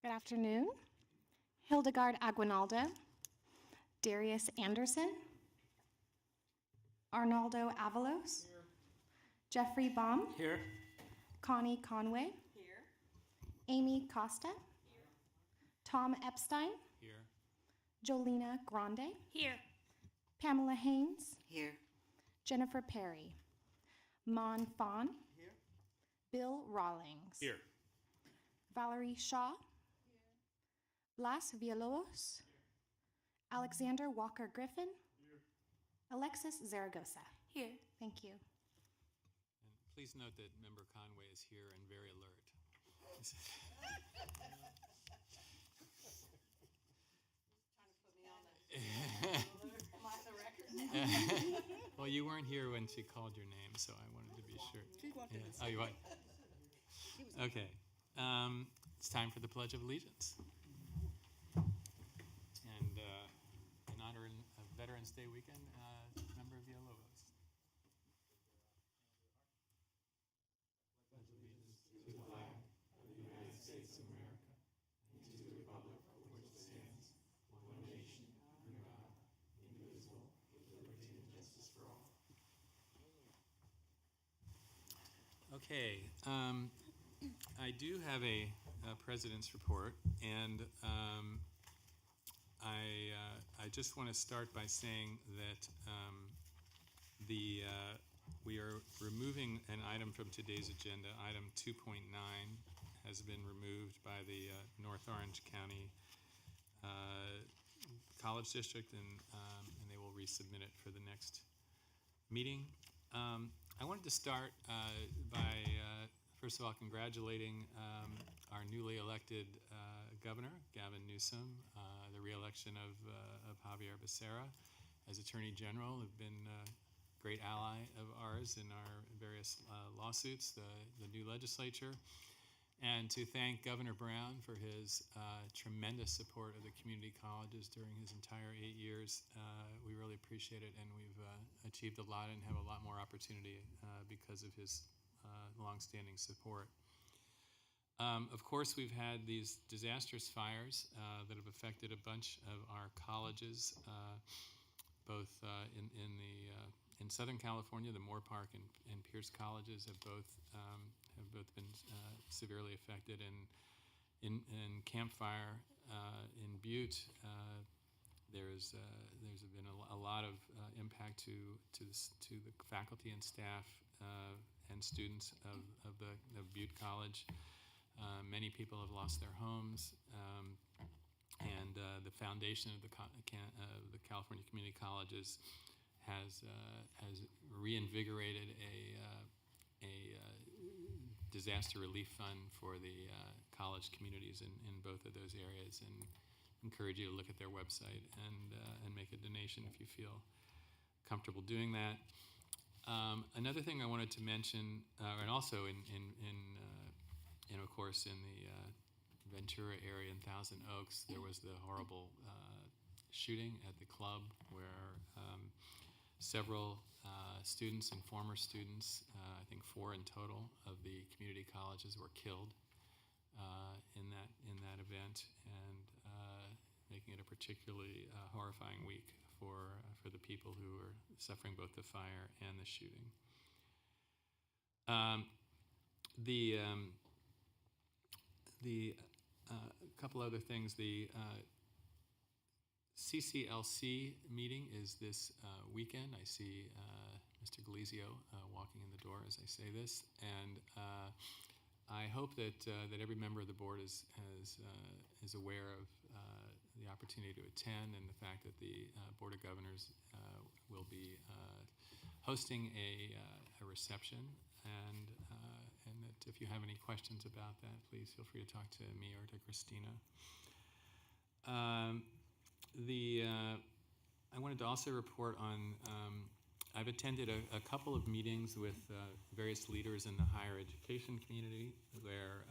Good afternoon. Hildegard Aguinaldo, Darius Anderson, Arnaldo Avalos, here. Jeffrey Baum, Here. Connie Conway, Here. Amy Costa, Here. Tom Epstein, Here. Jolena Grande, Here. Pamela Haynes, Here. Jennifer Perry, Mon Fawn, Here. Bill Rawlings, Here. Valerie Shaw, Blas Villalobos, Alexander Walker Griffin, Alexis Zaragoza. Here. Thank you. And please note that Member Conway is here and very alert. Well, you weren't here when she called your name, so I wanted to be sure. Yeah. Oh, you are? Okay. It's time for the Pledge of Allegiance. And in honor of Veterans Day weekend, Member Villalobos. Pledge allegiance to the flag of the United States of America and to the republic for which it stands, one nation, under God, indivisible, with liberty and justice for all. Okay. I do have a president's report, and I just want to start by saying that we are removing an item from today's agenda. Item 2.9 has been removed by the North Orange County College District, and they will resubmit it for the next meeting. I wanted to start by first of all congratulating our newly elected governor, Gavin Newsom, the re-election of Javier Becerra as Attorney General, who've been a great ally of ours in our various lawsuits, the new legislature, and to thank Governor Brown for his tremendous support of the community colleges during his entire 8 years. We really appreciate it, and we've achieved a lot and have a lot more opportunity because of his longstanding support. Of course, we've had these disastrous fires that have affected a bunch of our colleges, both in Southern California. The Moore Park and Pierce colleges have both been severely affected. And in Camp Fire in Butte, there's been a lot of impact to the faculty and staff and students of Butte College. Many people have lost their homes, and the foundation of the California Community Colleges has reinvigorated a disaster relief fund for the college communities in both of those areas, and encourage you to look at their website and make a donation if you feel comfortable doing that. Another thing I wanted to mention, and also of course, in the Ventura area in Thousand Oaks, there was the horrible shooting at the club where several students and former students, I think 4 in total, of the community colleges were killed in that event, and making it a particularly horrifying week for the people who are suffering both the fire and the shooting. The couple other things. The CCLC meeting is this weekend. I see Mr. Galizio walking in the door as I say this, and I hope that every member of the board is aware of the opportunity to attend, and the fact that the Board of Governors will be hosting a reception, and that if you have any questions about that, please feel free to talk to me or to Christina. I wanted to also report on, I've attended a couple of meetings with various leaders in the higher education community where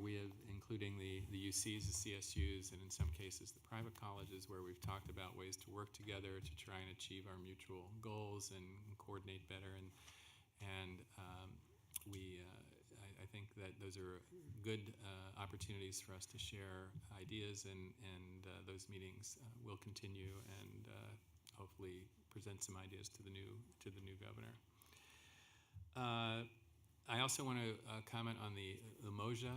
we have, including the UCs, the CSUs, and in some cases the private colleges, where we've talked about ways to work together to try and achieve our mutual goals and coordinate better. And I think that those are good opportunities for us to share ideas, and those meetings will continue and hopefully present some ideas to the new governor. I also want to comment on the Umoja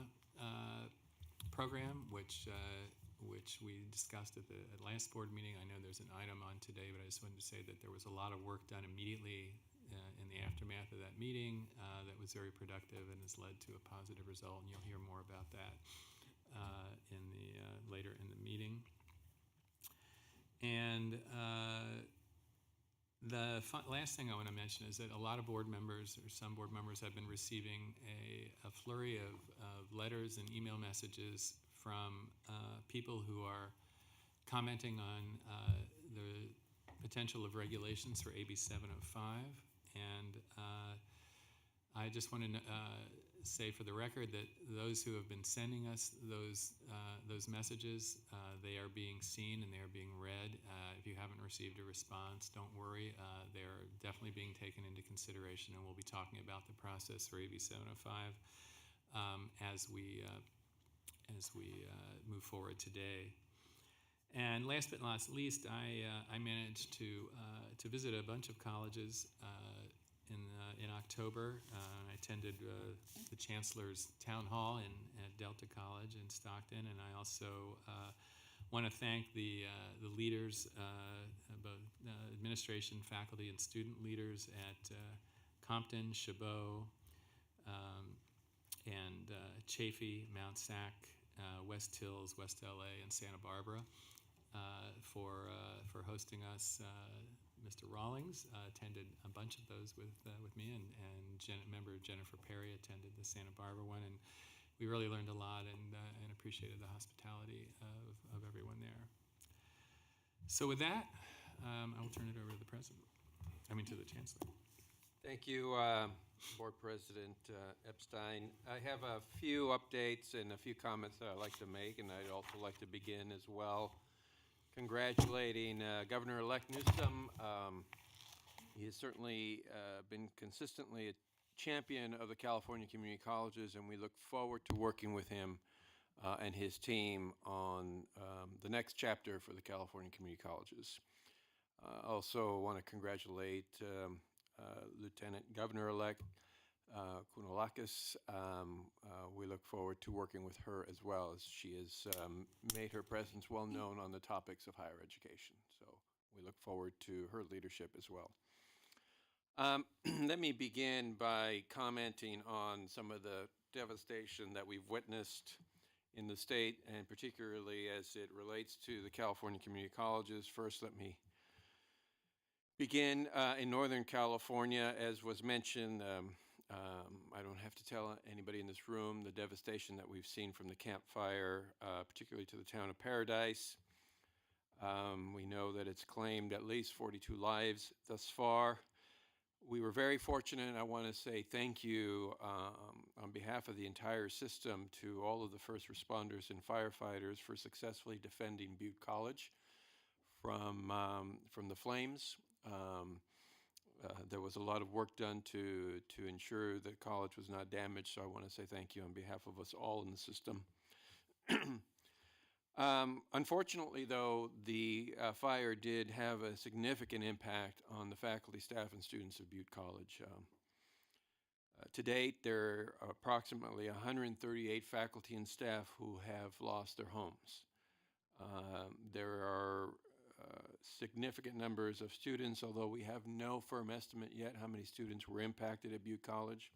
program, which we discussed at last board meeting. I know there's an item on today, but I just wanted to say that there was a lot of work done immediately in the aftermath of that meeting that was very productive and has led to a positive result, and you'll hear more about that later in the meeting. And the last thing I want to mention is that a lot of board members, or some board members, have been receiving a flurry of letters and email messages from people who are commenting on the potential of regulations for AB 705. And I just want to say for the record that those who have been sending us those messages, they are being seen and they are being read. If you haven't received a response, don't worry. They're definitely being taken into consideration, and we'll be talking about the process for AB 705 as we move forward today. And last but not least, I managed to visit a bunch of colleges in October. I attended the Chancellor's Town Hall at Delta College in Stockton, and I also want to thank the leaders, both administration, faculty, and student leaders at Compton, Chabot, and Chaffey, Mount Sac, West Hills, West LA, and Santa Barbara for hosting us. Mr. Rawlings attended a bunch of those with me, and member Jennifer Perry attended the Santa Barbara one, and we really learned a lot and appreciated the hospitality of everyone there. So with that, I will turn it over to the to the Chancellor. Thank you, Board President Epstein. I have a few updates and a few comments that I'd like to make, and I'd also like to begin as well congratulating Governor-elect Newsom. He has certainly been consistently a champion of the California community colleges, and we look forward to working with him and his team on the next chapter for the California community colleges. I also want to congratulate Lieutenant Governor-elect Kounalakis. We look forward to working with her as well, as she has made her presence well known on the topics of higher education. So we look forward to her leadership as well. Let me begin by commenting on some of the devastation that we've witnessed in the state, and particularly as it relates to the California community colleges. First, let me begin in Northern California. As was mentioned, I don't have to tell anybody in this room the devastation that we've seen from the Camp Fire, particularly to the town of Paradise. We know that it's claimed at least 42 lives thus far. We were very fortunate. I want to say thank you on behalf of the entire system to all of the first responders and firefighters for successfully defending Butte College from the flames. There was a lot of work done to ensure that college was not damaged, so I want to say thank you on behalf of us all in the system. Unfortunately, though, the fire did have a significant impact on the faculty, staff, and students of Butte College. To date, there are approximately 138 faculty and staff who have lost their homes. There are significant numbers of students, although we have no firm estimate yet how many students were impacted at Butte College.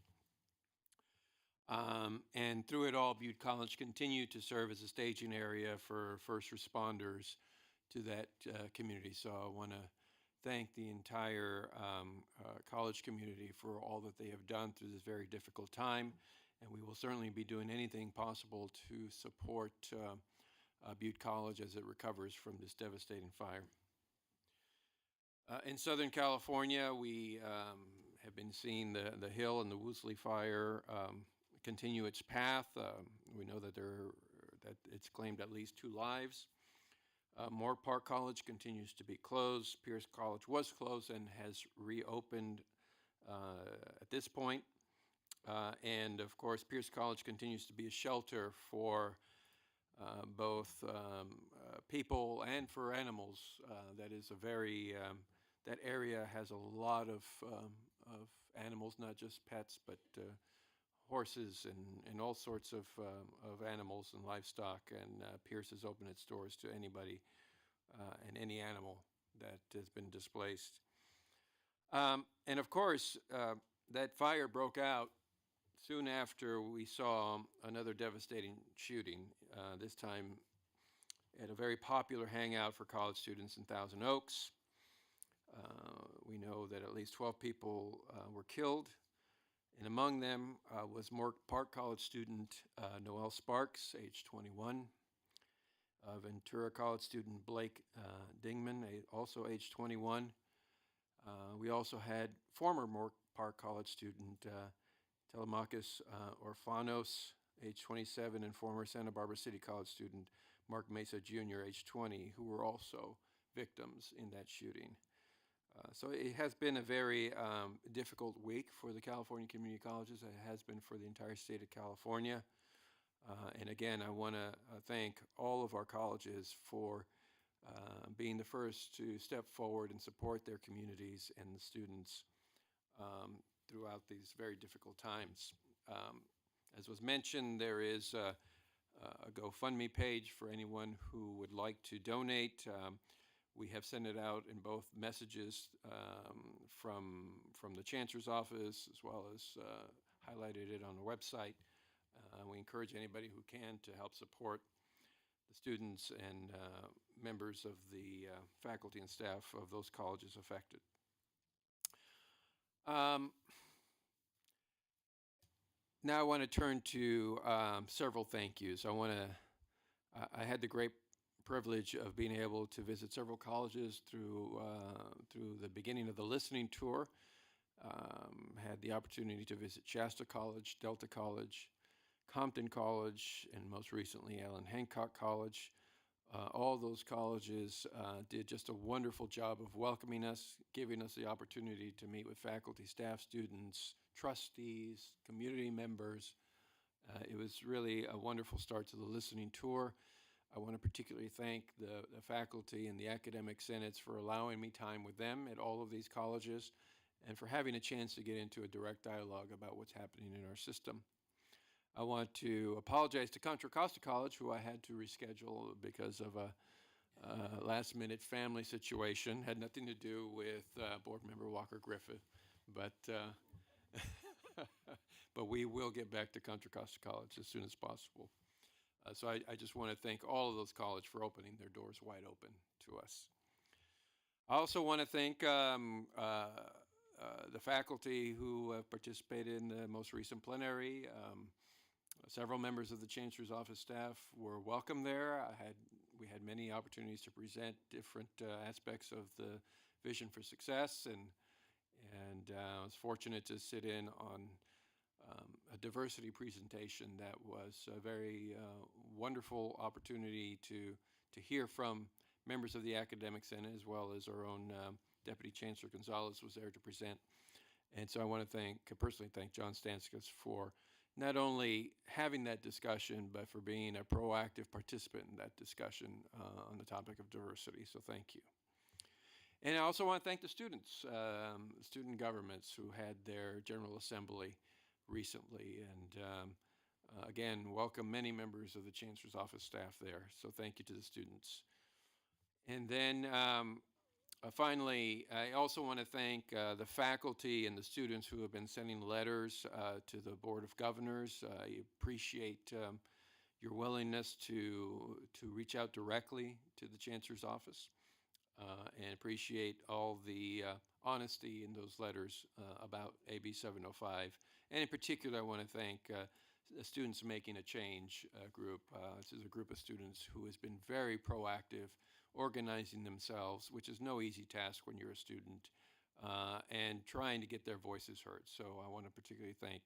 And through it all, Butte College continued to serve as a staging area for first responders to that community. So I want to thank the entire college community for all that they have done through this very difficult time. And we will certainly be doing anything possible to support Butte College as it recovers from this devastating fire. In Southern California, we have been seeing the Hill and the Woolsey fire continue its path. We know that it's claimed at least 2 lives. Moore Park College continues to be closed. Pierce College was closed and has reopened at this point. And of course, Pierce College continues to be a shelter for both people and for animals. That is a very, that area has a lot of animals, not just pets, but horses and all sorts of animals and livestock. And Pierce has opened its doors to anybody and any animal that has been displaced. And of course, that fire broke out soon after we saw another devastating shooting, this time at a very popular hangout for college students in Thousand Oaks. We know that at least 12 people were killed, and among them was Moore Park College student Noel Sparks, age 21, Ventura College student Blake Dingman, also age 21. We also had former Moore Park College student Telemachus Orfanos, age 27, and former Santa Barbara City College student Mark Mesa Jr., age 20, who were also victims in that shooting. So it has been a very difficult week for the California community colleges. It has been for the entire state of California. And again, I want to thank all of our colleges for being the first to step forward and support their communities and the students throughout these very difficult times. As was mentioned, there is a GoFundMe page for anyone who would like to donate. We have sent it out in both messages from the Chancellor's office, as well as highlighted it on the website. We encourage anybody who can to help support the students and members of the faculty and staff of those colleges affected. Now I want to turn to several thank yous. I had the great privilege of being able to visit several colleges through the beginning of the listening tour. Had the opportunity to visit Shasta College, Delta College, Compton College, and most recently Allen Hancock College. All those colleges did just a wonderful job of welcoming us, giving us the opportunity to meet with faculty, staff, students, trustees, community members. It was really a wonderful start to the listening tour. I want to particularly thank the faculty and the academic senates for allowing me time with them at all of these colleges and for having a chance to get into a direct dialogue about what's happening in our system. I want to apologize to Contra Costa College, who I had to reschedule because of a last-minute family situation. Had nothing to do with board member Walker Griffith, but but we will get back to Contra Costa College as soon as possible. So I just want to thank all of those colleges for opening their doors wide open to us. I also want to thank the faculty who have participated in the most recent plenary. Several members of the Chancellor's office staff were welcome there. We had many opportunities to present different aspects of the vision for success, and I was fortunate to sit in on a diversity presentation that was a very wonderful opportunity to hear from members of the Academic Senate, as well as our own Deputy Chancellor Gonzalez was there to present. And so I want to personally thank John Stanskas for not only having that discussion, but for being a proactive participant in that discussion on the topic of diversity. So thank you. And I also want to thank the students, student governments who had their General Assembly recently. And again, welcome many members of the Chancellor's office staff there. So thank you to the students. And then finally, I also want to thank the faculty and the students who have been sending letters to the Board of Governors. I appreciate your willingness to reach out directly to the Chancellor's office and appreciate all the honesty in those letters about AB 705. And in particular, I want to thank the Students Making a Change group. This is a group of students who has been very proactive, organizing themselves, which is no easy task when you're a student, and trying to get their voices heard. So I want to particularly thank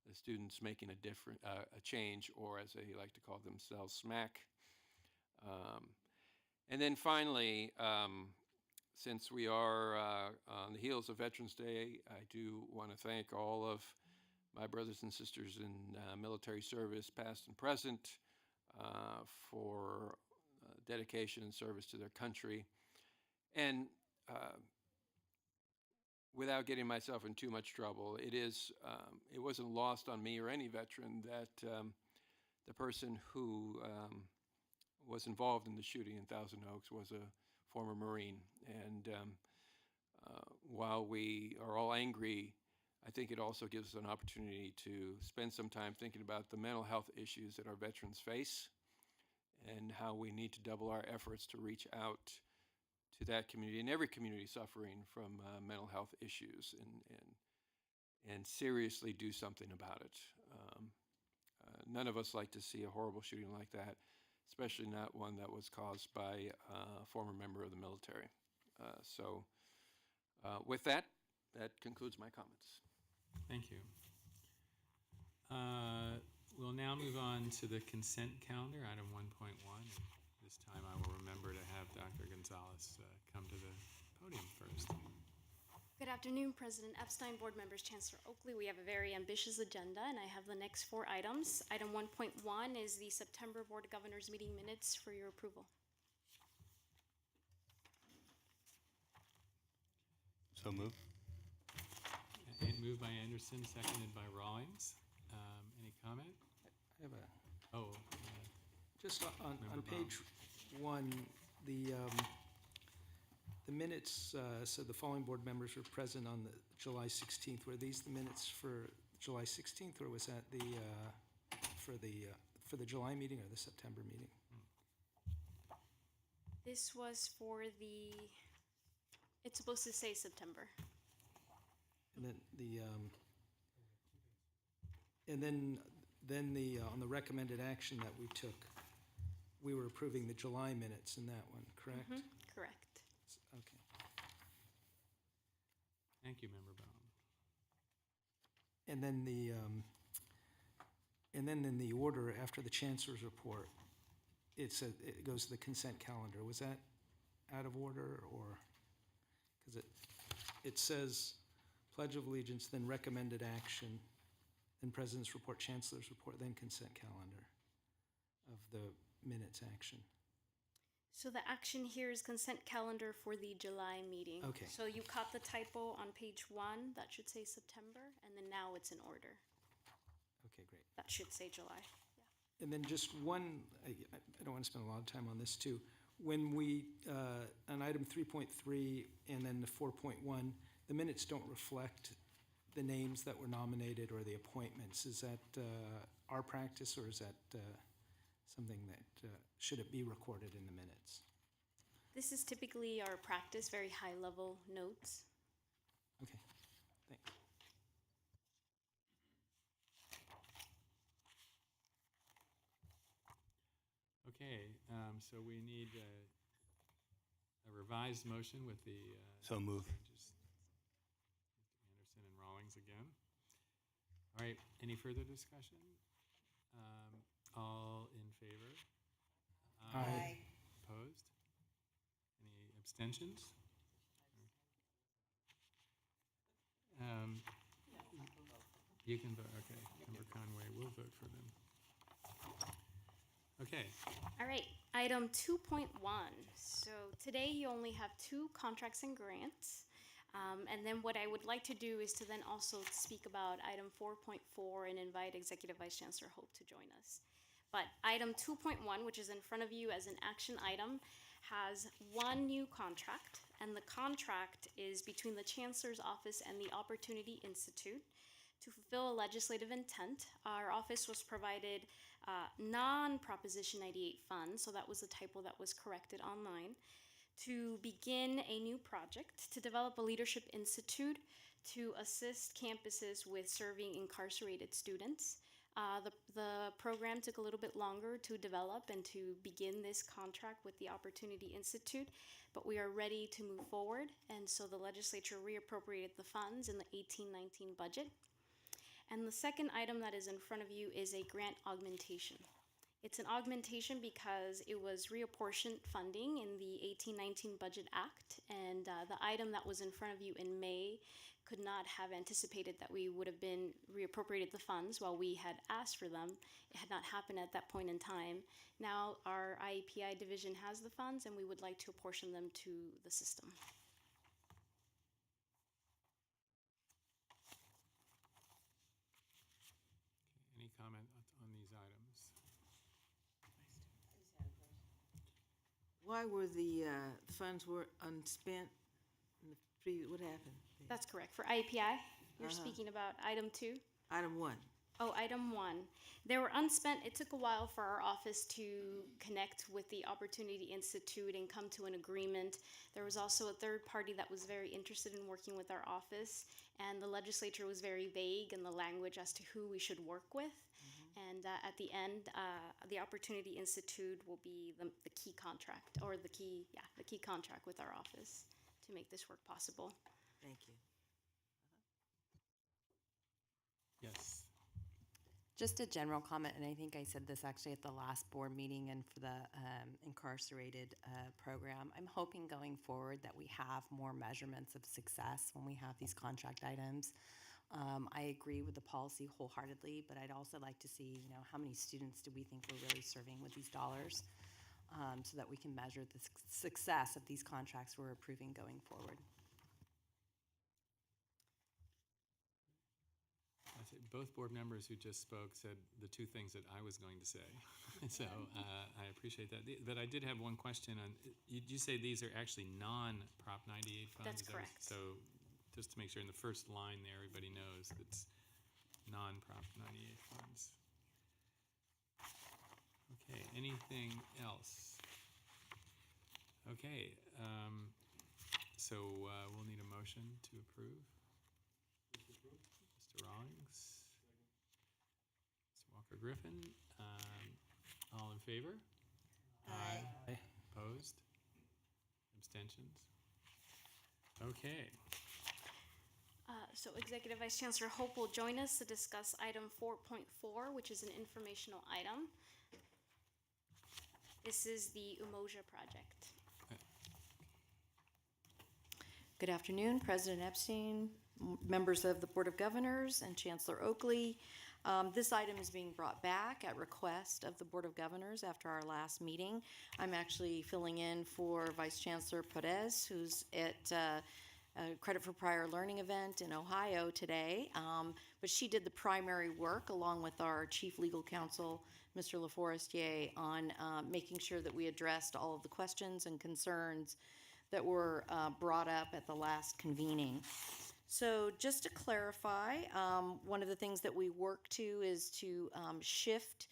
the Students Making a Change, or as they like to call themselves, SMAC. And then finally, since we are on the heels of Veterans Day, I do want to thank all of my brothers and sisters in military service, past and present, for dedication and service to their country. And without getting myself in too much trouble, it wasn't lost on me or any veteran that the person who was involved in the shooting in Thousand Oaks was a former Marine. And while we are all angry, I think it also gives us an opportunity to spend some time thinking about the mental health issues that our veterans face and how we need to double our efforts to reach out to that community and every community suffering from mental health issues and seriously do something about it. None of us like to see a horrible shooting like that, especially not one that was caused by a former member of the military. So with that, that concludes my comments. Thank you. We'll now move on to the consent calendar, item 1.1. This time I will remember to have Dr. Gonzalez come to the podium first. Good afternoon, President Epstein, board members, Chancellor Oakley. We have a very ambitious agenda, and I have the next 4 items. Item 1.1 is the September Board of Governors meeting minutes for your approval. So moved. And moved by Anderson, seconded by Rawlings. Any comment? I have a, Oh, just on Member page 1, the minutes said the following board members were present on the July 16th. Were these the minutes for July 16th, or was that the for the July meeting or the September meeting? This was for the, it's supposed to say September. And then the on the recommended action that we took, we were approving the July minutes in that one, correct? Correct. Okay. thank you, Member Baum. And then in the order after the chancellor's report, it said it goes to the consent calendar. Was that out of order, or because it says Pledge of Allegiance, then recommended action, then President's report, Chancellor's report, then consent calendar of the minutes action. So the action here is consent calendar for the July meeting. Okay. So you caught the typo on page 1, that should say September, and then now it's in order. Okay, great. That should say July. And then just one, I don't want to spend a lot of time on this too. When we, on item 3.3 and then the 4.1, the minutes don't reflect the names that were nominated or the appointments. Is that our practice, or is that something that, should it be recorded in the minutes? This is typically our practice, very high-level notes. Okay, thanks. Okay, so we need a revised motion with the So moved. changes. Anderson and Rawlings again. All right, any further discussion? All in favor? Aye. Opposed? Any abstentions? You can vote, okay. Member Conway will vote for them. Okay, All right, item 2.1. So today you only have 2 contracts and grants. And then what I would like to do is to then also speak about item 4.4 and invite Executive Vice Chancellor Hope to join us. But item 2.1, which is in front of you as an action item, has 1 new contract. And the contract is between the Chancellor's Office and the Opportunity Institute. To fulfill a legislative intent, our office was provided non-Proposition 98 funds, so that was a typo that was corrected online, to begin a new project to develop a leadership institute to assist campuses with serving incarcerated students. The program took a little bit longer to develop and to begin this contract with the Opportunity Institute, but we are ready to move forward, and so the legislature reappropriated the funds in the 18-19 budget. And the second item that is in front of you is a grant augmentation. It's an augmentation because it was reapportioned funding in the 18-19 Budget Act, and the item that was in front of you in May could not have anticipated that we would have been reappropriated the funds while we had asked for them. It had not happened at that point in time. Now our IEPI division has the funds, and we would like to apportion them to the system. Any comment on these items? Why were the funds were unspent? In the what happened? That's correct. For IEPI, you're speaking about item 2? Item 1. Oh, item 1. They were unspent. It took a while for our office to connect with the Opportunity Institute and come to an agreement. There was also a third party that was very interested in working with our office, and the legislature was very vague in the language as to who we should work with. And at the end, the Opportunity Institute will be the key contract, or the key contract with our office to make this work possible. Thank you. Yes. Just a general comment, and I think I said this actually at the last board meeting and for the incarcerated program. I'm hoping going forward that we have more measurements of success when we have these contract items. I agree with the policy wholeheartedly, but I'd also like to see, how many students do we think we're really serving with these dollars, so that we can measure the success of these contracts we're approving going forward. I think both board members who just spoke said the two things that I was going to say. So I appreciate that. But I did have one question on, you say these are actually non-Prop 98 funds? That's correct. So just to make sure in the first line there, everybody knows it's non-Prop 98 funds. Okay, anything else? Okay, so we'll need a motion to approve. Mr. Rawlings. Mr. Walker-Griffin. All in favor? Aye. Opposed? Abstentions? Okay. So Executive Vice Chancellor Hope will join us to discuss item 4.4, which is an informational item. This is the Umoja project. Good afternoon, President Epstein, members of the Board of Governors, and Chancellor Oakley. This item is being brought back at request of the Board of Governors after our last meeting. I'm actually filling in for Vice Chancellor Perez, who's at a Credit for Prior Learning event in Ohio today. But she did the primary work along with our Chief Legal Counsel, Mr. LaForestier, on making sure that we addressed all of the questions and concerns that were brought up at the last convening. So just to clarify, one of the things that we work to is to shift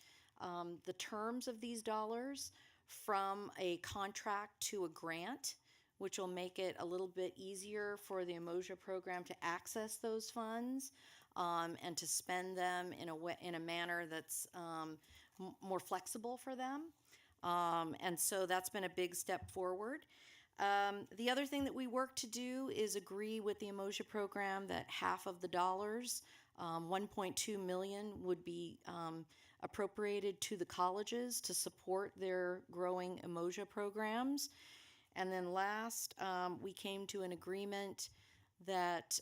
the terms of these dollars from a contract to a grant, which will make it a little bit easier for the Umoja program to access those funds and to spend them in a manner that's more flexible for them. And so that's been a big step forward. The other thing that we work to do is agree with the Umoja program that half of the dollars, 1.2 million, would be appropriated to the colleges to support their growing Umoja programs. And then last, we came to an agreement that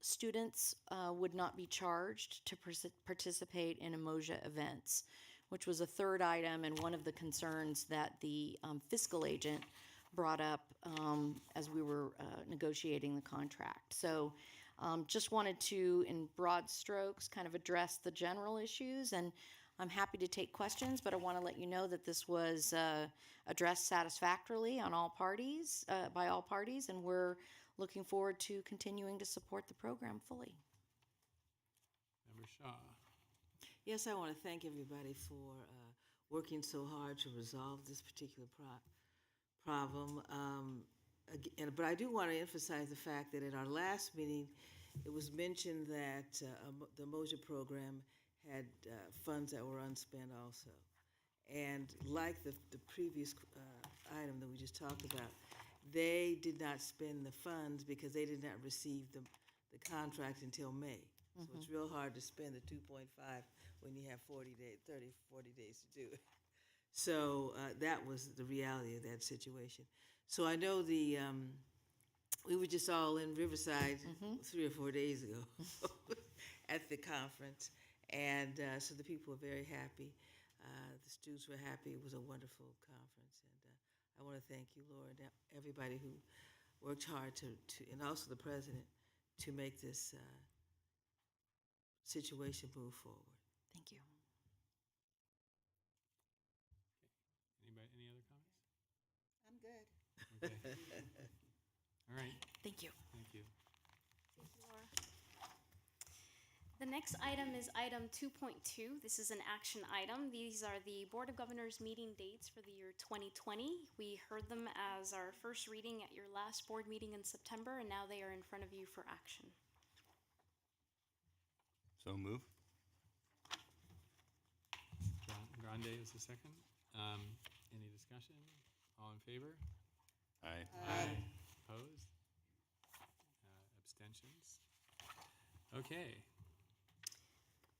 students would not be charged to participate in Umoja events, which was a third item and one of the concerns that the fiscal agent brought up as we were negotiating the contract. So just wanted to, in broad strokes, kind of address the general issues, and I'm happy to take questions, but I want to let you know that this was addressed satisfactorily on all parties, by all parties, and we're looking forward to continuing to support the program fully. Member Shaw. Yes, I want to thank everybody for working so hard to resolve this particular problem. But I do want to emphasize the fact that at our last meeting, it was mentioned that the Umoja program had funds that were unspent also. And like the previous item that we just talked about, they did not spend the funds because they did not receive the contract until May. So it's real hard to spend the 2.5 when you have 40 days to do it. So that was the reality of that situation. So I know the we were just all in Riverside 3 or 4 days ago at the conference. And so the people were very happy. The students were happy. It was a wonderful conference. And I want to thank you, Laura, and everybody who worked hard and also the president, to make this situation move forward. Thank you. Anybody, any other comments? I'm good. Okay. All right, Thank you. thank you. Thank you, Laura. The next item is item 2.2. This is an action item. These are the Board of Governors meeting dates for the year 2020. We heard them as our first reading at your last board meeting in September, and now they are in front of you for action. So move. Grande is the second. Any discussion? All in favor? Aye. Opposed? Abstentions? Okay.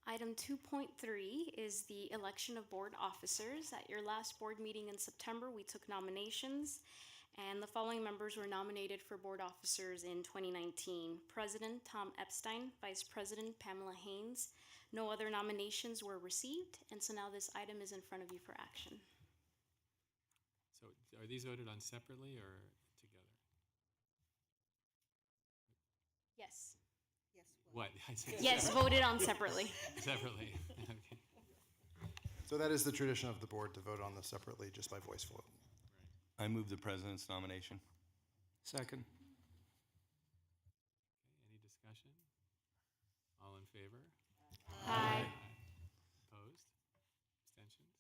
Item 2.3 is the election of board officers. At your last board meeting in September, we took nominations, and the following members were nominated for board officers in 2019. President Tom Epstein, Vice President Pamela Haynes. No other nominations were received, and so now this item is in front of you for action. So are these voted on separately or together? Yes. What? I said Yes, voted on separately. separately. Okay. So that is the tradition of the board to vote on this separately, just by voice vote. I move the president's nomination. Second. Okay, any discussion? All in favor? Aye. Opposed? Abstentions?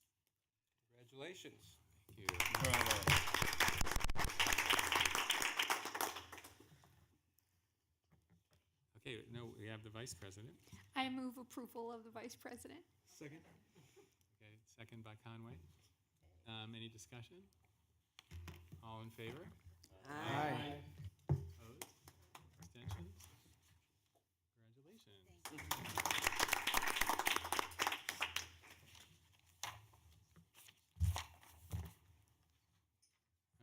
Congratulations. Thank you. Bravo. Okay, no, we have the vice president. I move approval of the vice president. Second. Okay, second by Conway. Any discussion? All in favor? Aye. Opposed? Abstentions? Congratulations.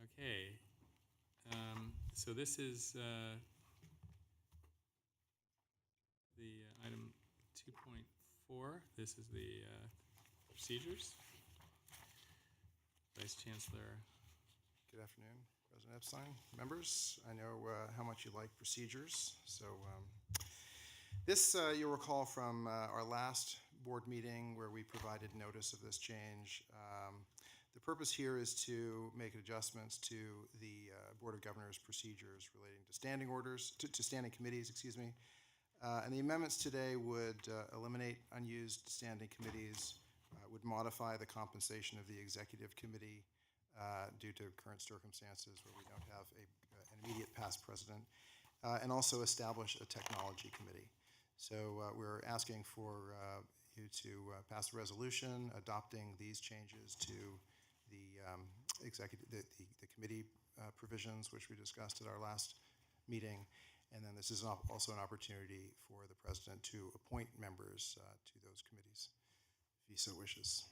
Okay, so this is the item 2.4. This is the procedures. Vice Chancellor. Good afternoon, President Epstein, members. I know how much you like procedures. So this, you'll recall from our last board meeting where we provided notice of this change. The purpose here is to make adjustments to the Board of Governors procedures relating to standing orders, to standing committees, excuse me. And the amendments today would eliminate unused standing committees, would modify the compensation of the executive committee due to current circumstances where we don't have an immediate past president, and also establish a technology committee. So we're asking for you to pass a resolution adopting these changes to the committee provisions, which we discussed at our last meeting. And then this is also an opportunity for the president to appoint members to those committees, if he so wishes.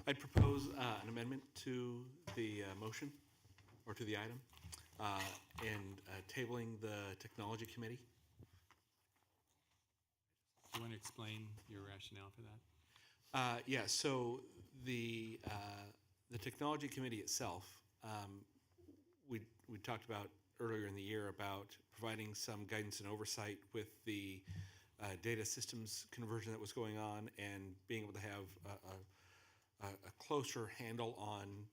I'd propose an amendment to the motion, or to the item, and tabling the technology committee. Do you want to explain your rationale for that? Yeah, so the technology committee itself, we talked about earlier in the year about providing some guidance and oversight with the data systems conversion that was going on, and being able to have a closer handle on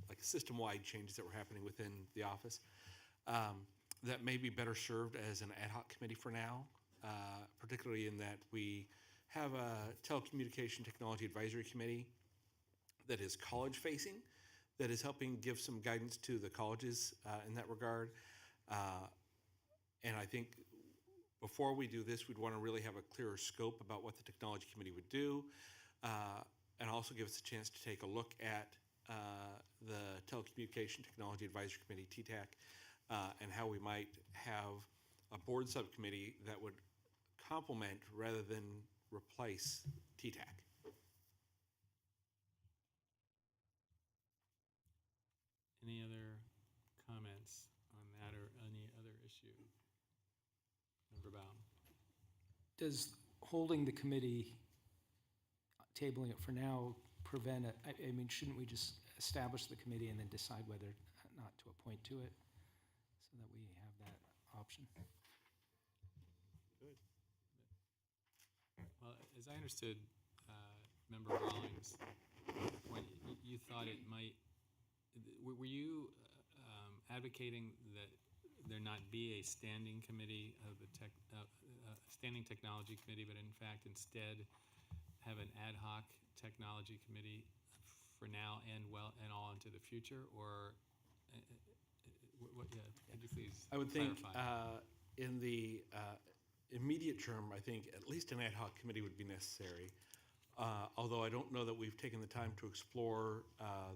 like system-wide changes that were happening within the office. That may be better served as an ad hoc committee for now, particularly in that we have a telecommunication technology advisory committee that is college-facing, that is helping give some guidance to the colleges in that regard. And I think before we do this, we'd want to really have a clearer scope about what the technology committee would do, and also give us a chance to take a look at the Telecommunication Technology Advisory Committee, TTAC, and how we might have a board subcommittee that would complement rather than replace TTAC. Baum. Does holding the committee, tabling it for now, prevent it? I mean, shouldn't we just establish the committee and then decide whether or not to appoint to it, so that we have that option? Well, as I understood, Member Rawlings' point, you thought it might, were you advocating that there not be a standing committee of the standing technology committee, but in fact instead have an ad hoc technology committee for now and all into the future, or what? Yeah, could you please I would think clarify? in the immediate term, I think at least an ad hoc committee would be necessary. Although I don't know that we've taken the time to explore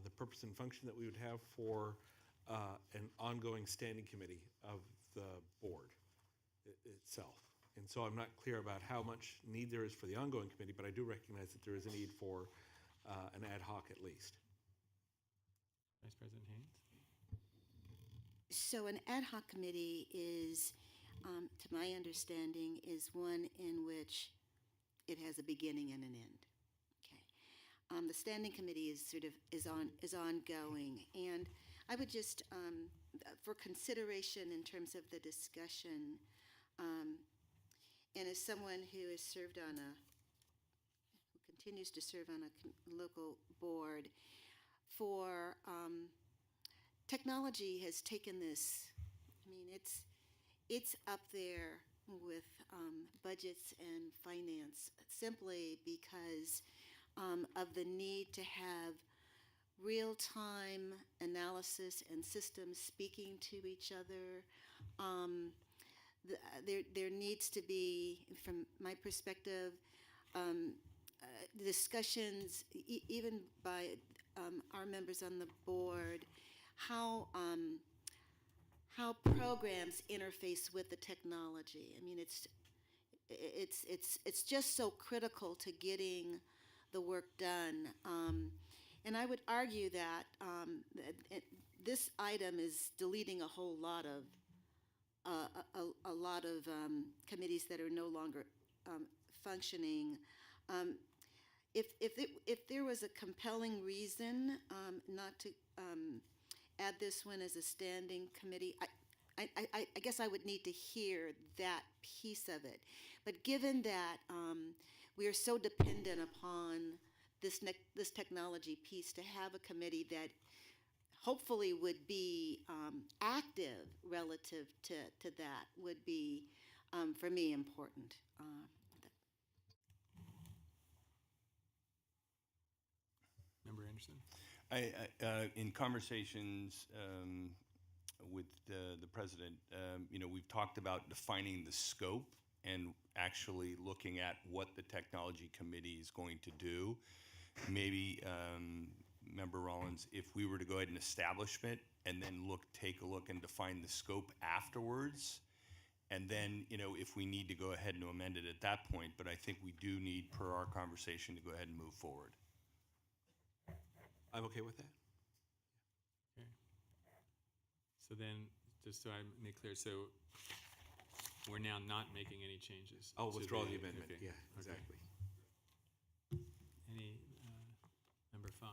the purpose and function that we would have for an ongoing standing committee of the board itself. And so I'm not clear about how much need there is for the ongoing committee, but I do recognize that there is a need for an ad hoc at least. Vice President Haynes? So an ad hoc committee is, to my understanding, is one in which it has a beginning and an end. Okay. The standing committee is ongoing, and I would just, for consideration in terms of the discussion, and as someone who continues to serve on a local board, for technology has taken this. I mean, it's up there with budgets and finance simply because of the need to have real-time analysis and systems speaking to each other. There needs to be, from my perspective, discussions, even by our members on the board, how programs interface with the technology. I mean, it's just so critical to getting the work done. And I would argue that this item is deleting a whole lot of committees that are no longer functioning. If there was a compelling reason not to add this one as a standing committee, I guess I would need to hear that piece of it. But given that we are so dependent upon this technology piece, to have a committee that hopefully would be active relative to that would be, for me, important. Member Anderson? In conversations with the president, we've talked about defining the scope and actually looking at what the technology committee is going to do. Maybe, Member Rollins, if we were to go ahead and establish it and then take a look and define the scope afterwards, and then, if we need to go ahead and amend it at that point, but I think we do need, per our conversation, to go ahead and move forward. I'm okay with that. Okay. So then, just so I make clear, so we're now not making any changes. I'll to withdraw the amendment. okay. Yeah, Okay. exactly. Any, Member Fawn?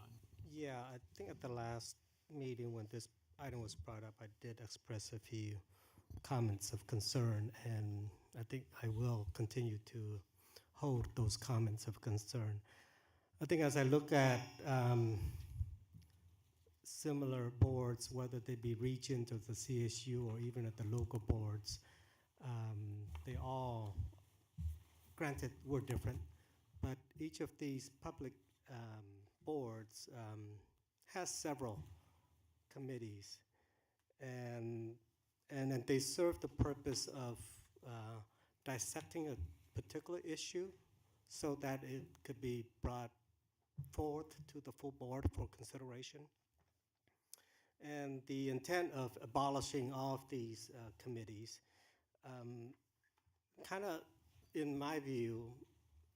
Yeah, I think at the last meeting when this item was brought up, I did express a few comments of concern, and I think I will continue to hold those comments of concern. I think as I look at similar boards, whether they be regions of the CSU or even at the local boards, they all, granted, we're different, but each of these public boards has several committees, and they serve the purpose of dissecting a particular issue so that it could be brought forth to the full board for consideration. And the intent of abolishing all of these committees kind of, in my view,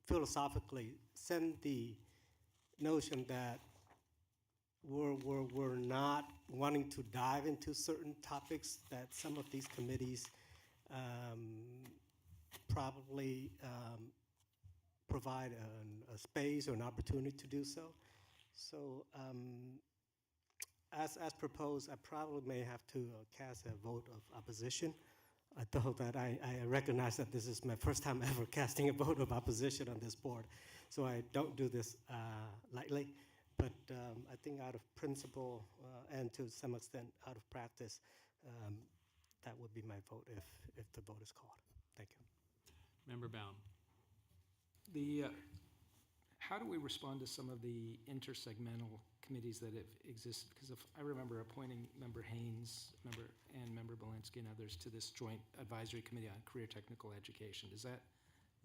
philosophically, send the notion that we're not wanting to dive into certain topics that some of these committees probably provide a space or an opportunity to do so. So as proposed, I probably may have to cast a vote of opposition. Though that I recognize that this is my first time ever casting a vote of opposition on this board. So I don't do this lightly. But I think out of principle and to some extent out of practice, that would be my vote if the vote is called. Thank you. Member Baum. How do we respond to some of the intersegmental committees that have existed? Because if I remember appointing Member Haynes, and Member Belinsky and others to this joint advisory committee on career technical education. Is that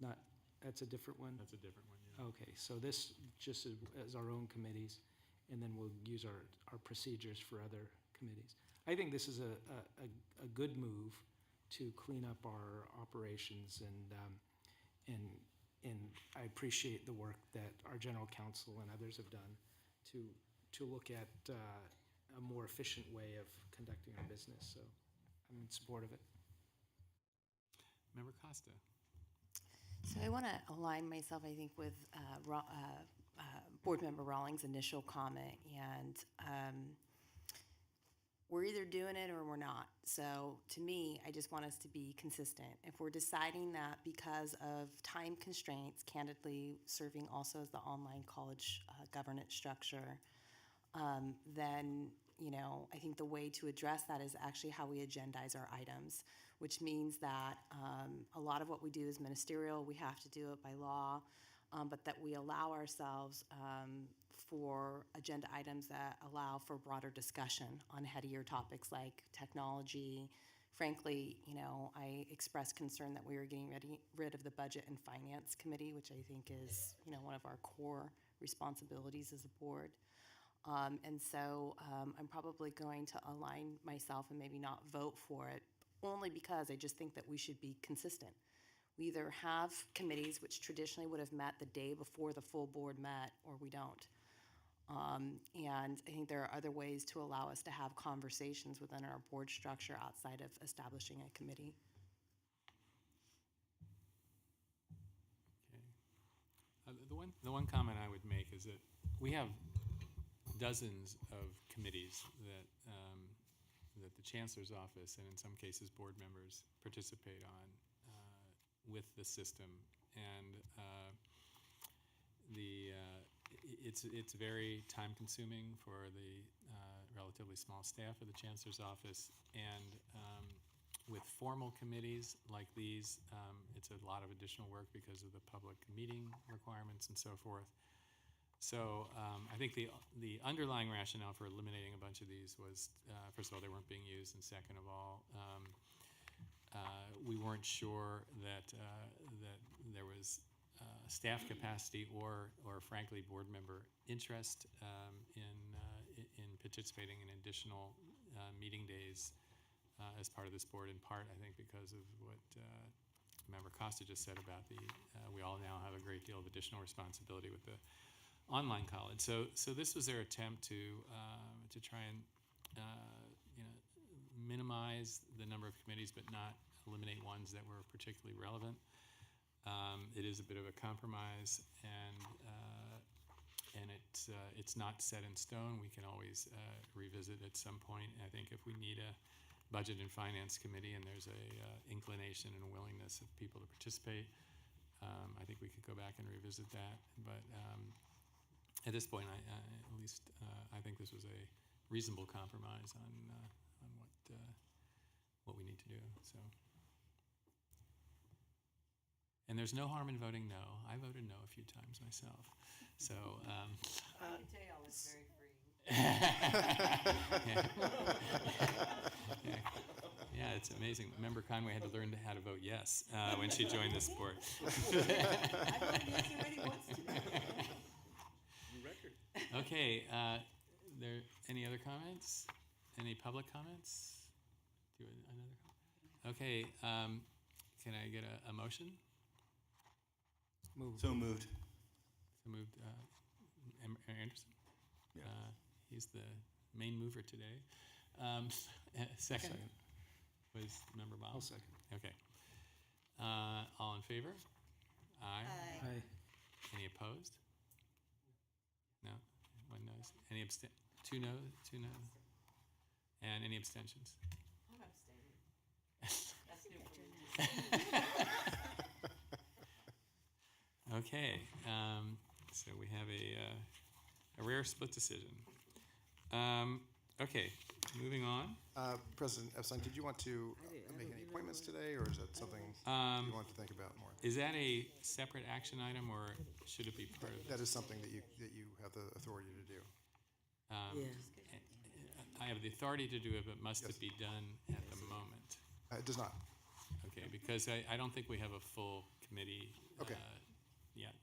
not, that's a different one? That's a different one, yeah. Okay, so this just as our own committees, and then we'll use our procedures for other committees. I think this is a good move to clean up our operations, and I appreciate the work that our general counsel and others have done to look at a more efficient way of conducting our business. So I'm in support of it. Member Costa. So I want to align myself, I think, with Board Member Rawlings' initial comment, and we're either doing it or we're not. So to me, I just want us to be consistent. If we're deciding that because of time constraints, candidly serving also as the online college governance structure, then I think the way to address that is actually how we agendize our items, which means that a lot of what we do is ministerial. We have to do it by law, but that we allow ourselves for agenda items that allow for broader discussion on headier topics like technology. Frankly, I expressed concern that we were getting rid of the Budget and Finance Committee, which I think is, one of our core responsibilities as a board. And so I'm probably going to align myself and maybe not vote for it, only because I just think that we should be consistent. We either have committees which traditionally would have met the day before the full board met, or we don't. And I think there are other ways to allow us to have conversations within our board structure outside of establishing a committee. Okay. The one comment I would make is that we have dozens of committees that that the Chancellor's office and in some cases board members participate on with the system, and it's very time consuming for the relatively small staff of the Chancellor's office, and with formal committees like these, it's a lot of additional work because of the public meeting requirements and so forth. So I think the underlying rationale for eliminating a bunch of these was, first of all, they weren't being used, and second of all, we weren't sure that that there was staff capacity or frankly board member interest in participating in additional meeting days as part of this board. In part, I think, because of what Member Costa just said about we all now have a great deal of additional responsibility with the online college. So this was their attempt to try and minimize the number of committees, but not eliminate ones that were particularly relevant. It is a bit of a compromise, and it's not set in stone. We can always revisit at some point. I think if we need a Budget and Finance Committee and there's a inclination and a willingness of people to participate, I think we could go back and revisit that. But at this point, at least I think this was a reasonable compromise on what we need to do. So, and there's no harm in voting no. I voted no a few times myself. So I can tell y'all it's very free. Yeah, it's amazing. Member Conway had to learn how to vote yes when she joined this board. I voted yes already once today. Okay, there any other comments? Any public comments? Do another comment? Okay, can I get a motion? So moved. So moved. Anderson? Yeah. He's the main mover today. Second was Member Baum. I'll second. Okay. All in favor? Aye. Aye. Any opposed? No? One noes. Any two noes? Two noes? And any abstentions? Okay, so we have a rare split decision. Okay, moving on. President Epstein, did you want to make any appointments today, or is that something you want to think about more? Is that a separate action item, or should it be part of That this? is something that you have the authority to do. Yeah. I have the authority to do it, but must it be done at the moment? It does not. Okay, because I don't think we have a full committee Okay. yet.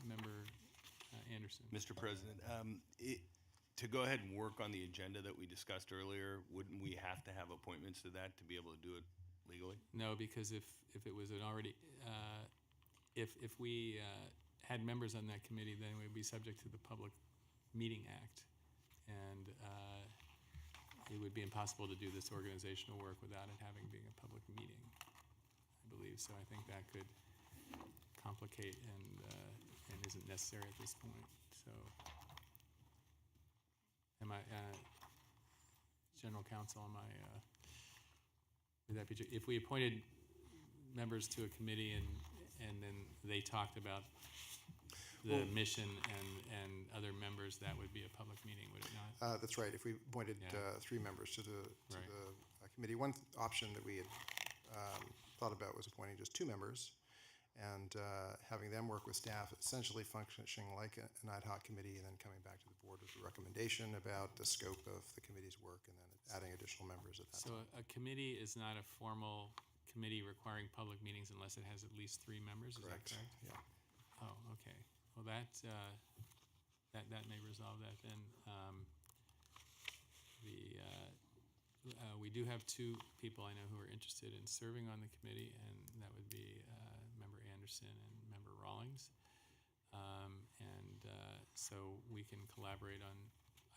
Member Anderson. Mr. President, to go ahead and work on the agenda that we discussed earlier, wouldn't we have to have appointments to that to be able to do it legally? No, because if it was an already, if we had members on that committee, then we'd be subject to the Public Meeting Act. And it would be impossible to do this organizational work without it having being a public meeting, I believe. So I think that could complicate and isn't necessary at this point. So, am I, General Counsel, would that be, if we appointed members to a committee and then they talked about the mission and other members, that would be a public meeting, would it not? That's right. If we appointed Yeah. 3 members to the Right. committee, one option that we had thought about was appointing just 2 members and having them work with staff, essentially functioning like an ad hoc committee, and then coming back to the board with a recommendation about the scope of the committee's work, and then adding additional members at that So time. a committee is not a formal committee requiring public meetings unless it has at least 3 members, is that correct? Yeah. Oh, okay. Well, that may resolve that then. We do have 2 people I know who are interested in serving on the committee, and that would be Member Anderson and Member Rawlings. So we can collaborate on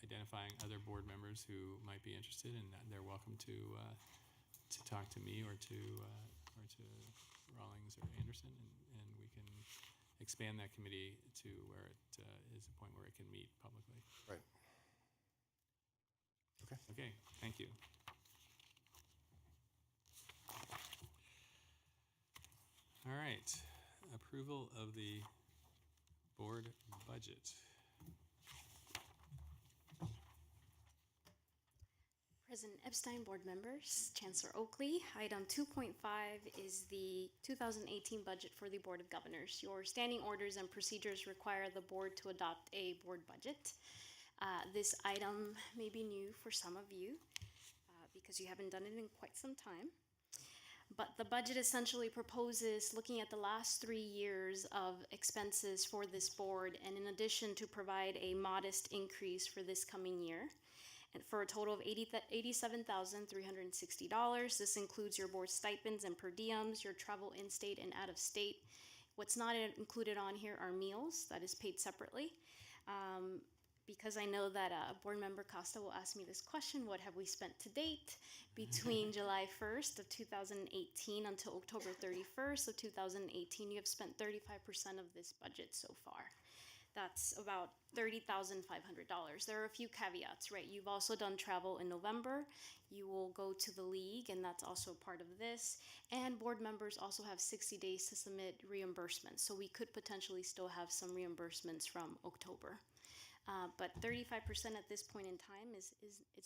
identifying other board members who might be interested, and they're welcome to talk to me or to Rawlings or Anderson, and we can expand that committee to where it is a point where it can meet publicly. Right. Okay. Okay, thank you. All right, approval of the board budget. President Epstein, board members, Chancellor Oakley. Item 2.5 is the 2018 budget for the Board of Governors. Your standing orders and procedures require the board to adopt a board budget. This item may be new for some of you because you haven't done it in quite some time. But the budget essentially proposes looking at the last 3 years of expenses for this board, and in addition to provide a modest increase for this coming year, and for a total of $87,360. This includes your board stipends and per diems, your travel in-state and out-of-state. What's not included on here are meals. That is paid separately. Because I know that board member Costa will ask me this question, what have we spent to date? Between July 1st of 2018 until October 31st of 2018, you have spent 35% of this budget so far. That's about $30,500. There are a few caveats, right? You've also done travel in November. You will go to the league, and that's also part of this. And board members also have 60 days to submit reimbursements. So we could potentially still have some reimbursements from October. But 35% at this point in time it's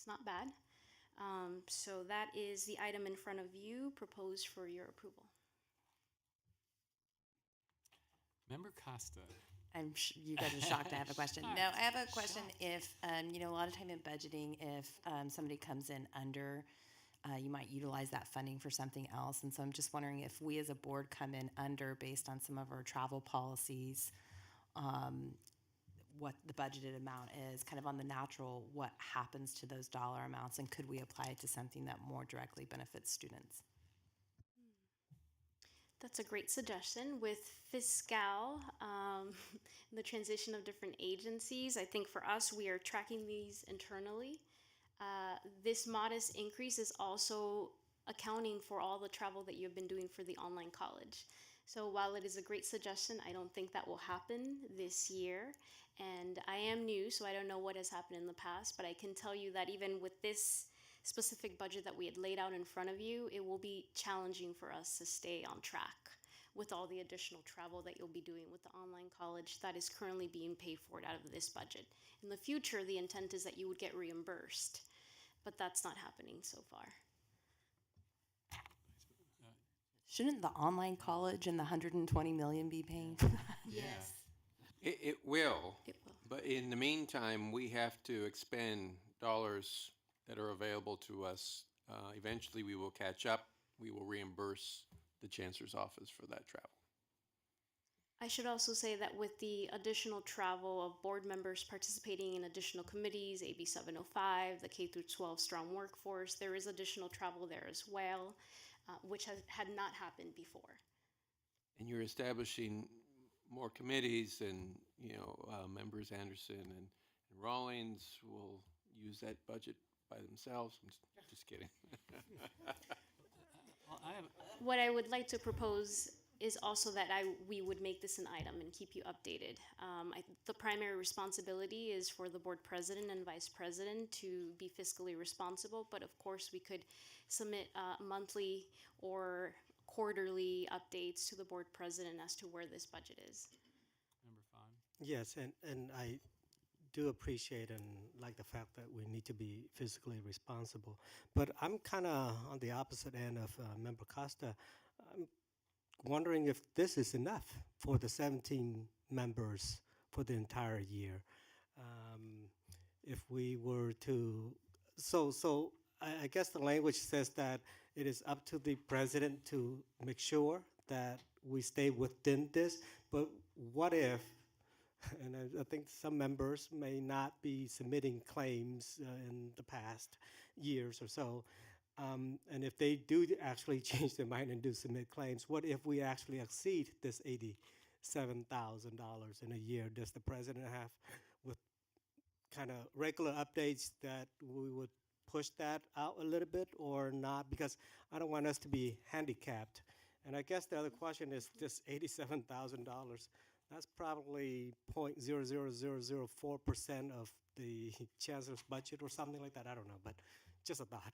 not bad. So that is the item in front of you, proposed for your approval. Member Costa. You guys are shocked I have a question. No, I have a question. If, a lot of time in budgeting, if somebody comes in under, you might utilize that funding for something else. And so I'm just wondering if we as a board come in under based on some of our travel policies, what the budgeted amount is, kind of on the natural, what happens to those dollar amounts, and could we apply it to something that more directly benefits students? That's a great suggestion. With fiscal, the transition of different agencies, I think for us, we are tracking these internally. This modest increase is also accounting for all the travel that you've been doing for the online college. So while it is a great suggestion, I don't think that will happen this year. And I am new, so I don't know what has happened in the past, but I can tell you that even with this specific budget that we had laid out in front of you, it will be challenging for us to stay on track with all the additional travel that you'll be doing with the online college that is currently being paid for out of this budget. In the future, the intent is that you would get reimbursed, but that's not happening so far. Shouldn't the online college and the 120 million be paying? Yes. It will. It will. But in the meantime, we have to expend dollars that are available to us. Eventually, we will catch up. We will reimburse the chancellor's office for that travel. I should also say that with the additional travel of board members participating in additional committees, AB 705, the K through 12 strong workforce, there is additional travel there as well, which had not happened before. And you're establishing more committees, and members Anderson and Rawlings will use that budget by themselves. I'm just kidding. Well, What I would like to propose is also that we would make this an item and keep you updated. The primary responsibility is for the board president and vice president to be fiscally responsible, but of course we could submit monthly or quarterly updates to the board president as to where this budget is. Member Fawn. Yes, and I do appreciate and like the fact that we need to be fiscally responsible. But I'm kind of on the opposite end of Member Costa. I'm wondering if this is enough for the 17 members for the entire year. If we were to, so I guess the language says that it is up to the president to make sure that we stay within this, but what if, and I think some members may not be submitting claims in the past years or so, and if they do actually change their mind and do submit claims, what if we actually exceed this $87,000 in a year? Does the president have, with kind of regular updates, that we would push that out a little bit or not? Because I don't want us to be handicapped. And I guess the other question is this $87,000. That's probably 0.00004% of the chancellor's budget or something like that. I don't know, but just a thought.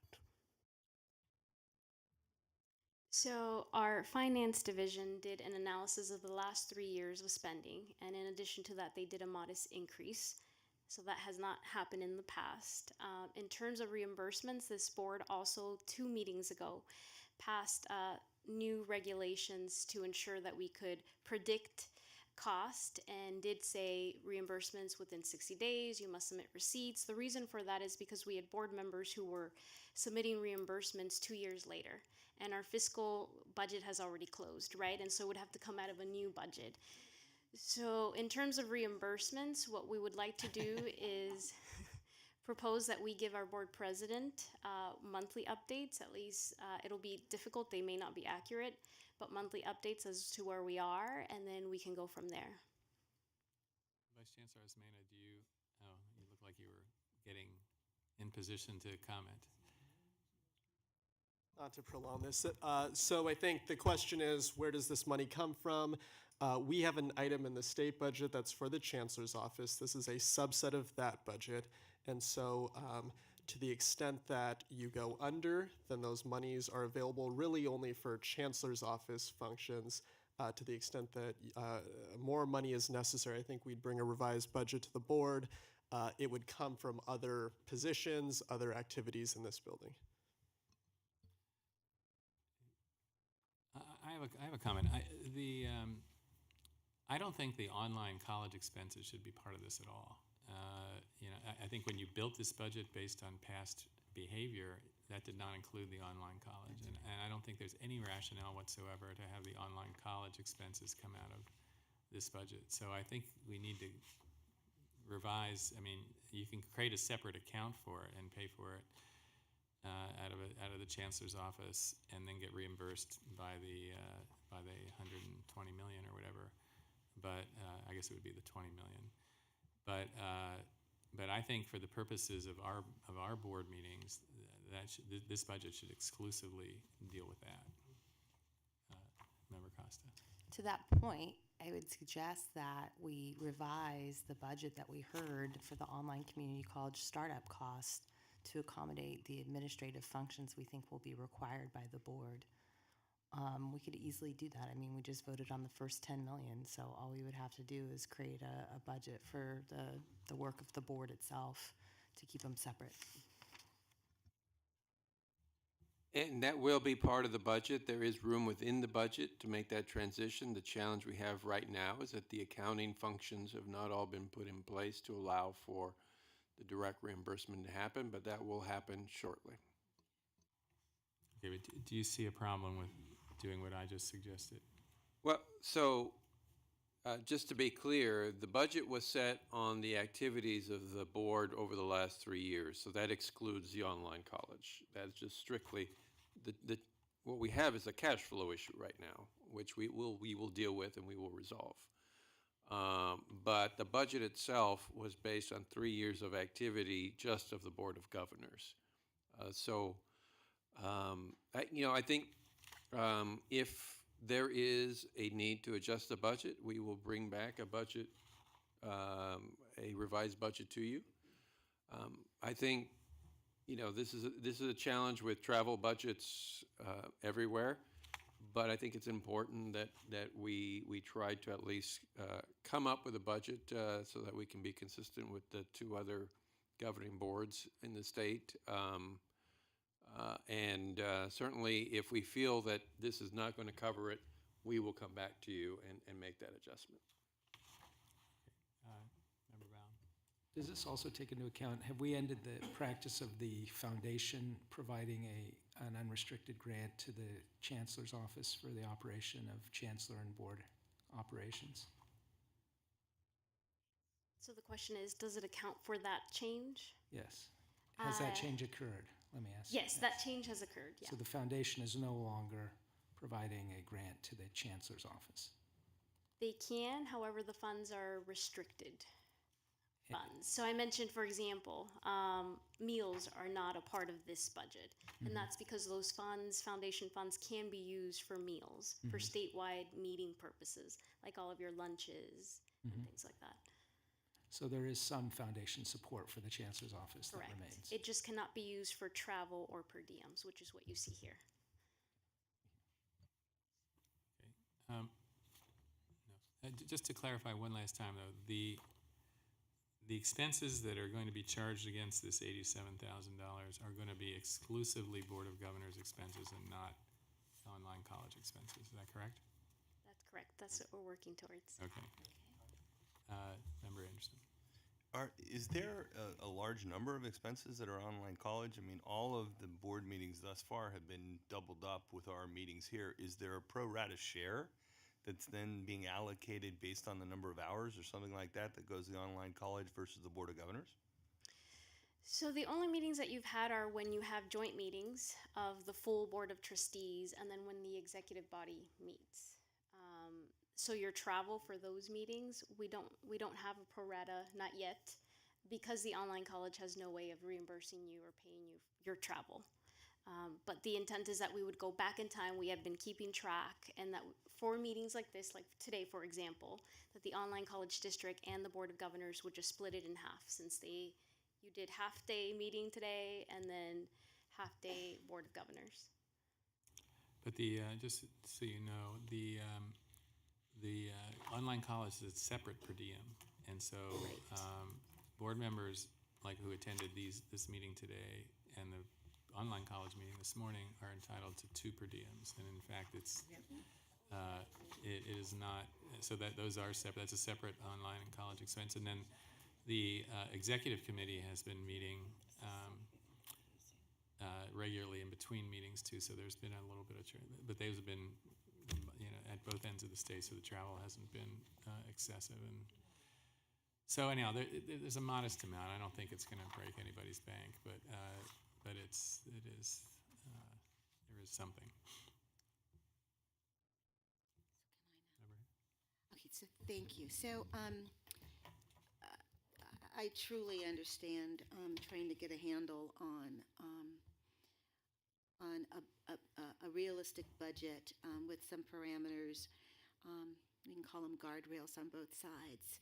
So our finance division did an analysis of the last 3 years of spending, and in addition to that, they did a modest increase. So that has not happened in the past. In terms of reimbursements, this board also 2 meetings ago passed new regulations to ensure that we could predict cost and did say reimbursements within 60 days, you must submit receipts. The reason for that is because we had board members who were submitting reimbursements 2 years later, and our fiscal budget has already closed, right? And so it would have to come out of a new budget. So in terms of reimbursements, what we would like to do is propose that we give our board president monthly updates. At least it'll be difficult, they may not be accurate, but monthly updates as to where we are, and then we can go from there. Vice Chancellor Osmena, you look like you were getting in position to comment. Not to prolong this. So I think the question is, where does this money come from? We have an item in the state budget that's for the chancellor's office. This is a subset of that budget. And so to the extent that you go under, then those monies are available really only for chancellor's office functions. To the extent that more money is necessary, I think we'd bring a revised budget to the board. It would come from other positions, other activities in this building. I have a comment. I don't think the online college expenses should be part of this at all. I think when you built this budget based on past behavior, that did not include the online college, and I don't think there's any rationale whatsoever to have the online college expenses come out of this budget. So I think we need to revise. I mean, you can create a separate account for it and pay for it out of the chancellor's office, and then get reimbursed by the 120 million or whatever. But I guess it would be the 20 million. But I think for the purposes of our board meetings, this budget should exclusively deal with that. Member Costa. To that point, I would suggest that we revise the budget that we heard for the online community college startup cost to accommodate the administrative functions we think will be required by the board. We could easily do that. I mean, we just voted on the first 10 million, so all we would have to do is create a budget for the work of the board itself to keep them separate. And that will be part of the budget. There is room within the budget to make that transition. The challenge we have right now is that the accounting functions have not all been put in place to allow for the direct reimbursement to happen, but that will happen shortly. Okay, but do you see a problem with doing what I just suggested? Well, so just to be clear, the budget was set on the activities of the board over the last 3 years, so that excludes the online college. That's just strictly what we have is a cash flow issue right now, which we will deal with and we will resolve. But the budget itself was based on 3 years of activity just of the Board of Governors. I think if there is a need to adjust the budget, we will bring back a revised budget to you. I think, this is a challenge with travel budgets everywhere, but I think it's important that we try to at least come up with a budget so that we can be consistent with the 2 other governing boards in the state. Certainly, if we feel that this is not going to cover it, we will come back to you and make that adjustment. Member Brown. Does this also take into account, have we ended the practice of the foundation providing an unrestricted grant to the chancellor's office for the operation of chancellor and board operations? So the question is, does it account for that change? Yes. Has that change occurred? Let me ask. Yes, that change has occurred, yeah. So the foundation is no longer providing a grant to the chancellor's office? They can, however, the funds are restricted funds. So I mentioned, for example, meals are not a part of this budget. And that's because those funds, foundation funds, can be used for meals, for statewide meeting purposes, like all of your lunches and things like that. So there is some foundation support for the chancellor's office Correct. that remains? It just cannot be used for travel or per diems, which is what you see here. Okay. Just to clarify one last time, though, the expenses that are going to be charged against this $87,000 are going to be exclusively Board of Governors expenses and not online college expenses. Is that correct? That's correct. That's what we're working towards. Okay. Member Anderson. Is there a large number of expenses that are online college? I mean, all of the board meetings thus far have been doubled up with our meetings here. Is there a pro rata share that's then being allocated based on the number of hours or something like that goes to the online college versus the Board of Governors? So the only meetings that you've had are when you have joint meetings of the full Board of Trustees and then when the executive body meets. So your travel for those meetings, we don't have a pro rata, not yet, because the online college has no way of reimbursing you or paying you your travel. But the intent is that we would go back in time. We have been keeping track, and that for meetings like this, like today, for example, that the online college district and the Board of Governors would just split it in half, since you did half-day meeting today and then half-day Board of Governors. But just so you know, the online college is separate per diem, and so board members like who attended this meeting today and the online college meeting this morning are entitled to 2 per diems, and in fact it is not, so that those are separate. That's a separate online and college expense. And then the executive committee has been meeting regularly in between meetings too, so there's been a little bit of but those have been at both ends of the state, so the travel hasn't been excessive. And so anyhow, there's a modest amount. I don't think it's going to break anybody's bank, but there is something. Okay, so thank you. So I truly understand trying to get a handle on on a realistic budget with some parameters. We can call them guardrails on both sides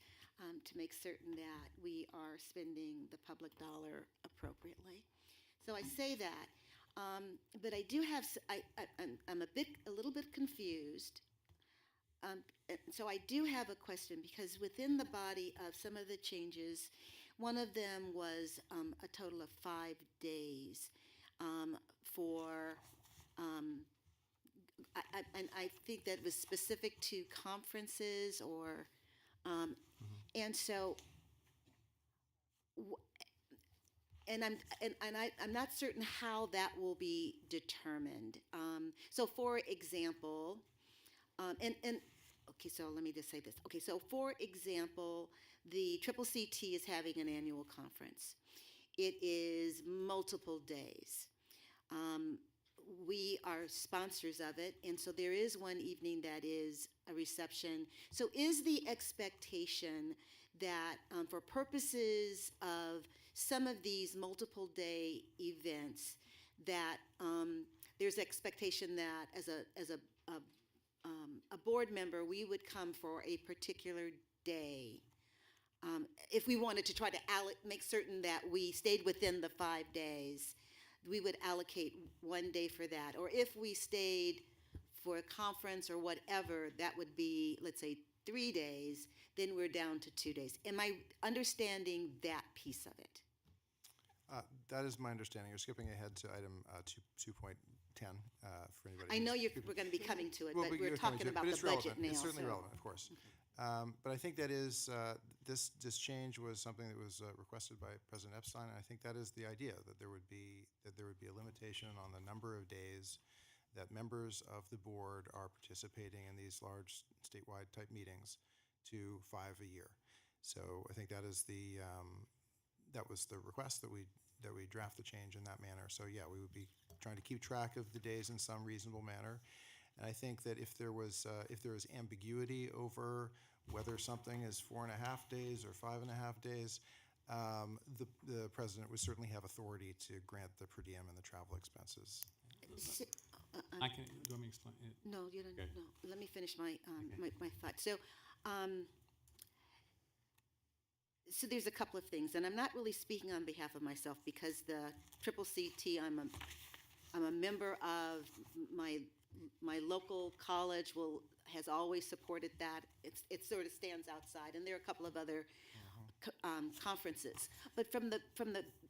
to make certain that we are spending the public dollar appropriately. So I say that, but I do have, I'm a little bit confused. So I do have a question, because within the body of some of the changes, one of them was a total of 5 days for, and I think that was specific to conferences or, and so, I'm not certain how that will be determined. So for example, okay, so let me just say this. Okay, so for example, the CCC is having an annual conference. It is multiple days. We are sponsors of it, and so there is one evening that is a reception. So is the expectation that for purposes of some of these multiple day events, that there's expectation that as a board member, we would come for a particular day, if we wanted to try to make certain that we stayed within the 5 days, we would allocate one day for that. Or if we stayed for a conference or whatever, that would be, let's say, 3 days, then we're down to 2 days. Am I understanding that piece of it? That is my understanding. You're skipping ahead to item 2.10 for anybody. I know who's- we're going to be coming to it, Well, but you're we're coming talking to it, about but the it's budget relevant. now. It's certainly so- relevant, of course. But I think that is, this change was something that was requested by President Epstein, and I think that is the idea, that there would be a limitation on the number of days that members of the board are participating in these large statewide type meetings to 5 a year. So I think that is that was the request, that we draft the change in that manner. So yeah, we would be trying to keep track of the days in some reasonable manner. And I think that if there was ambiguity over whether something is 4.5 days or 5.5 days, the president would certainly have authority to grant the per diem and the travel expenses. I can, do you want me to explain it? No, you don't. Okay. No, let me finish my my thought. So there's a couple of things, and I'm not really speaking on behalf of myself, because the CCC, I'm a member of my local college has always supported that. It sort of stands outside, and there are a couple of other conferences. But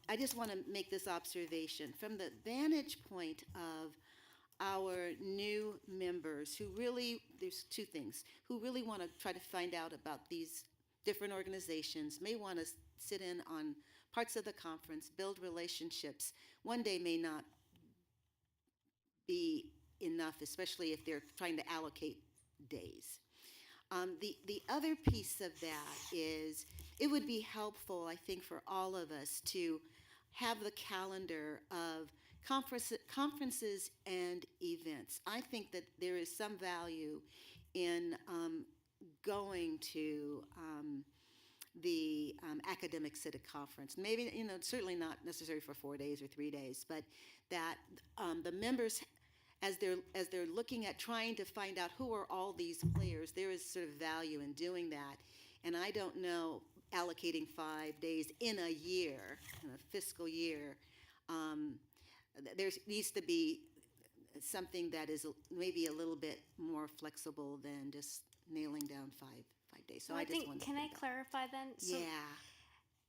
I just want to make this observation from the vantage point of our new members who really, there's two things, who really want to try to find out about these different organizations, may want to sit in on parts of the conference, build relationships. One day may not be enough, especially if they're trying to allocate days. The other piece of that is it would be helpful, I think, for all of us to have the calendar of conferences and events. I think that there is some value in going to the academic Civic Conference. Maybe, certainly not necessarily for 4 days or 3 days, but that the members, as they're looking at trying to find out who are all these players, there is sort of value in doing that. And I don't know, allocating 5 days in a year, in a fiscal year, there needs to be something that is maybe a little bit more flexible than just nailing down 5 days. So I just wanted to can I say that. clarify then? So Yeah.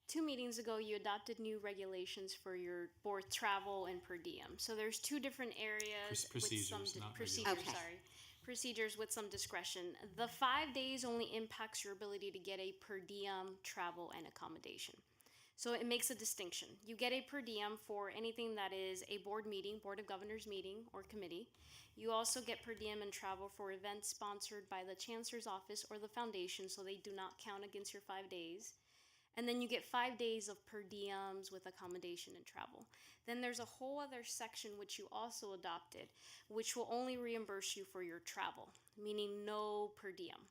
2 meetings ago, you adopted new regulations for your board travel and per diem. So there's 2 different areas Procedures, with some not procedures. regulations. Sorry, procedures with some discretion. The 5 days only impacts your ability to get a per diem, travel, and accommodation. So it makes a distinction. You get a per diem for anything that is a board meeting, Board of Governors meeting or committee. You also get per diem and travel for events sponsored by the Chancellor's Office or the Foundation, so they do not count against your 5 days. And then you get 5 days of per diems with accommodation and travel. Then there's a whole other section which you also adopted, which will only reimburse you for your travel, meaning no per diem.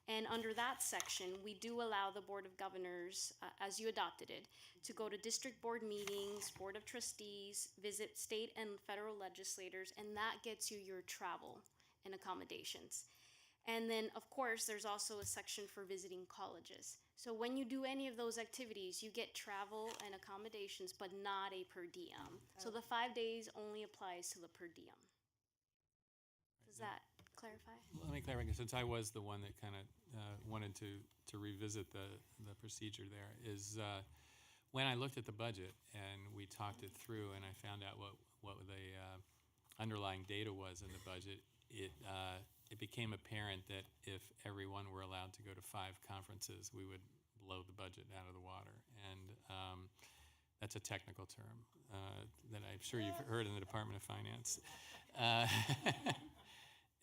And under that section, we do allow the Board of Governors, as you adopted it, to go to district board meetings, Board of Trustees, visit state and federal legislators, and that gets you your travel and accommodations. And then, of course, there's also a section for visiting colleges. So when you do any of those activities, you get travel and accommodations, but not a per diem. So the 5 days only applies to the per diem. Does that clarify? Let me clarify, since I was the one that kind of wanted to revisit the procedure there, is when I looked at the budget and we talked it through and I found out what the underlying data was in the budget, it became apparent that if everyone were allowed to go to 5 conferences, we would blow the budget out of the water. And that's a technical term that I'm sure you've heard in the Department of Finance.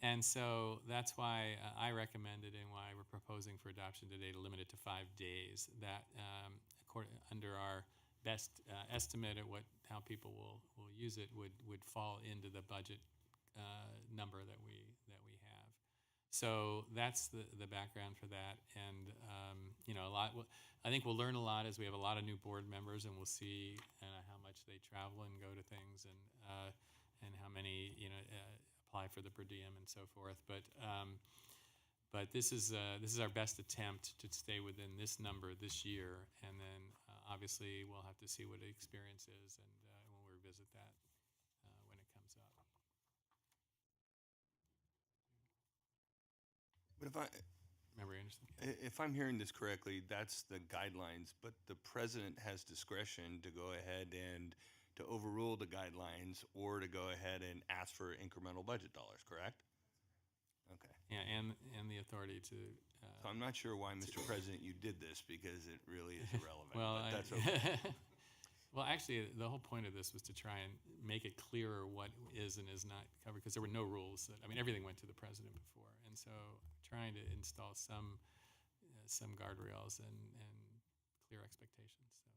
And so that's why I recommended and why we're proposing for adoption today to limit it to 5 days. That under our best estimate at how people will use it would fall into the budget number that we have. So that's the background for that. And I think we'll learn a lot as we have a lot of new board members, and we'll see how much they travel and go to things, and how many apply for the per diem and so forth. But this is our best attempt to stay within this number this year, and then obviously we'll have to see what the experience is, and we'll revisit that when it comes up. But Member Anderson? if I'm hearing this correctly, that's the guidelines, but the president has discretion to go ahead and to overrule the guidelines or to go ahead and ask for incremental budget dollars, correct? Okay. Yeah, and the authority to. So I'm not sure why, Mr. President, you did this, because it really is irrelevant. Well, but that's okay. Well, actually, the whole point of this was to try and make it clearer what is and is not covered, because there were no rules. Everything went to the president before, and so trying to install some guardrails and clear expectations. So.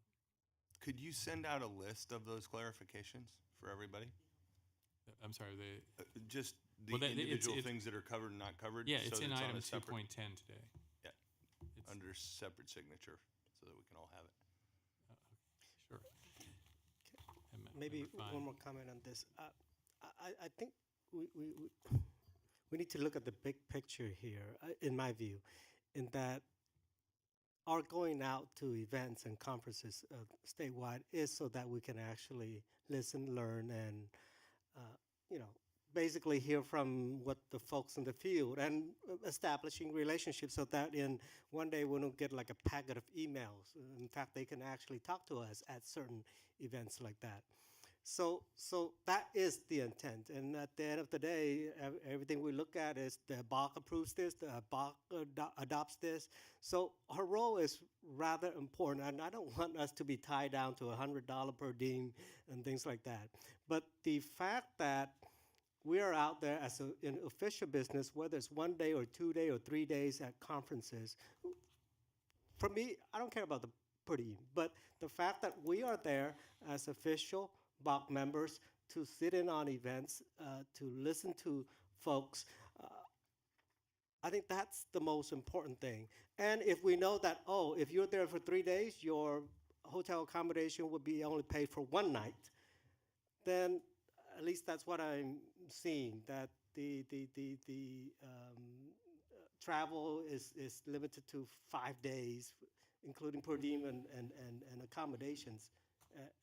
Could you send out a list of those clarifications for everybody? I'm sorry, just the individual things that are covered and not covered? Yeah, so it's in that item on a separate- 2.10 today. Yeah, under separate signature, so that we can all have it. Sure. Maybe one more comment on this. I think we need to look at the big picture here, in my view, in that our going out to events and conferences statewide is so that we can actually listen, learn, and basically hear from what the folks in the field, and establishing relationships so that in one day we don't get like a packet of emails. In fact, they can actually talk to us at certain events like that. So that is the intent. And at the end of the day, everything we look at is the BOC approves this, the BOC adopts this. So her role is rather important. And I don't want us to be tied down to $100 per diem and things like that. But the fact that we are out there as in official business, whether it's 1 day or 2 days or 3 days at conferences, for me, I don't care about the per diem. But the fact that we are there as official BOC members to sit in on events, to listen to folks, I think that's the most important thing. And if we know that, if you're there for 3 days, your hotel accommodation would be only paid for 1 night, then at least that's what I'm seeing, that the travel is limited to 5 days, including per diem and accommodations.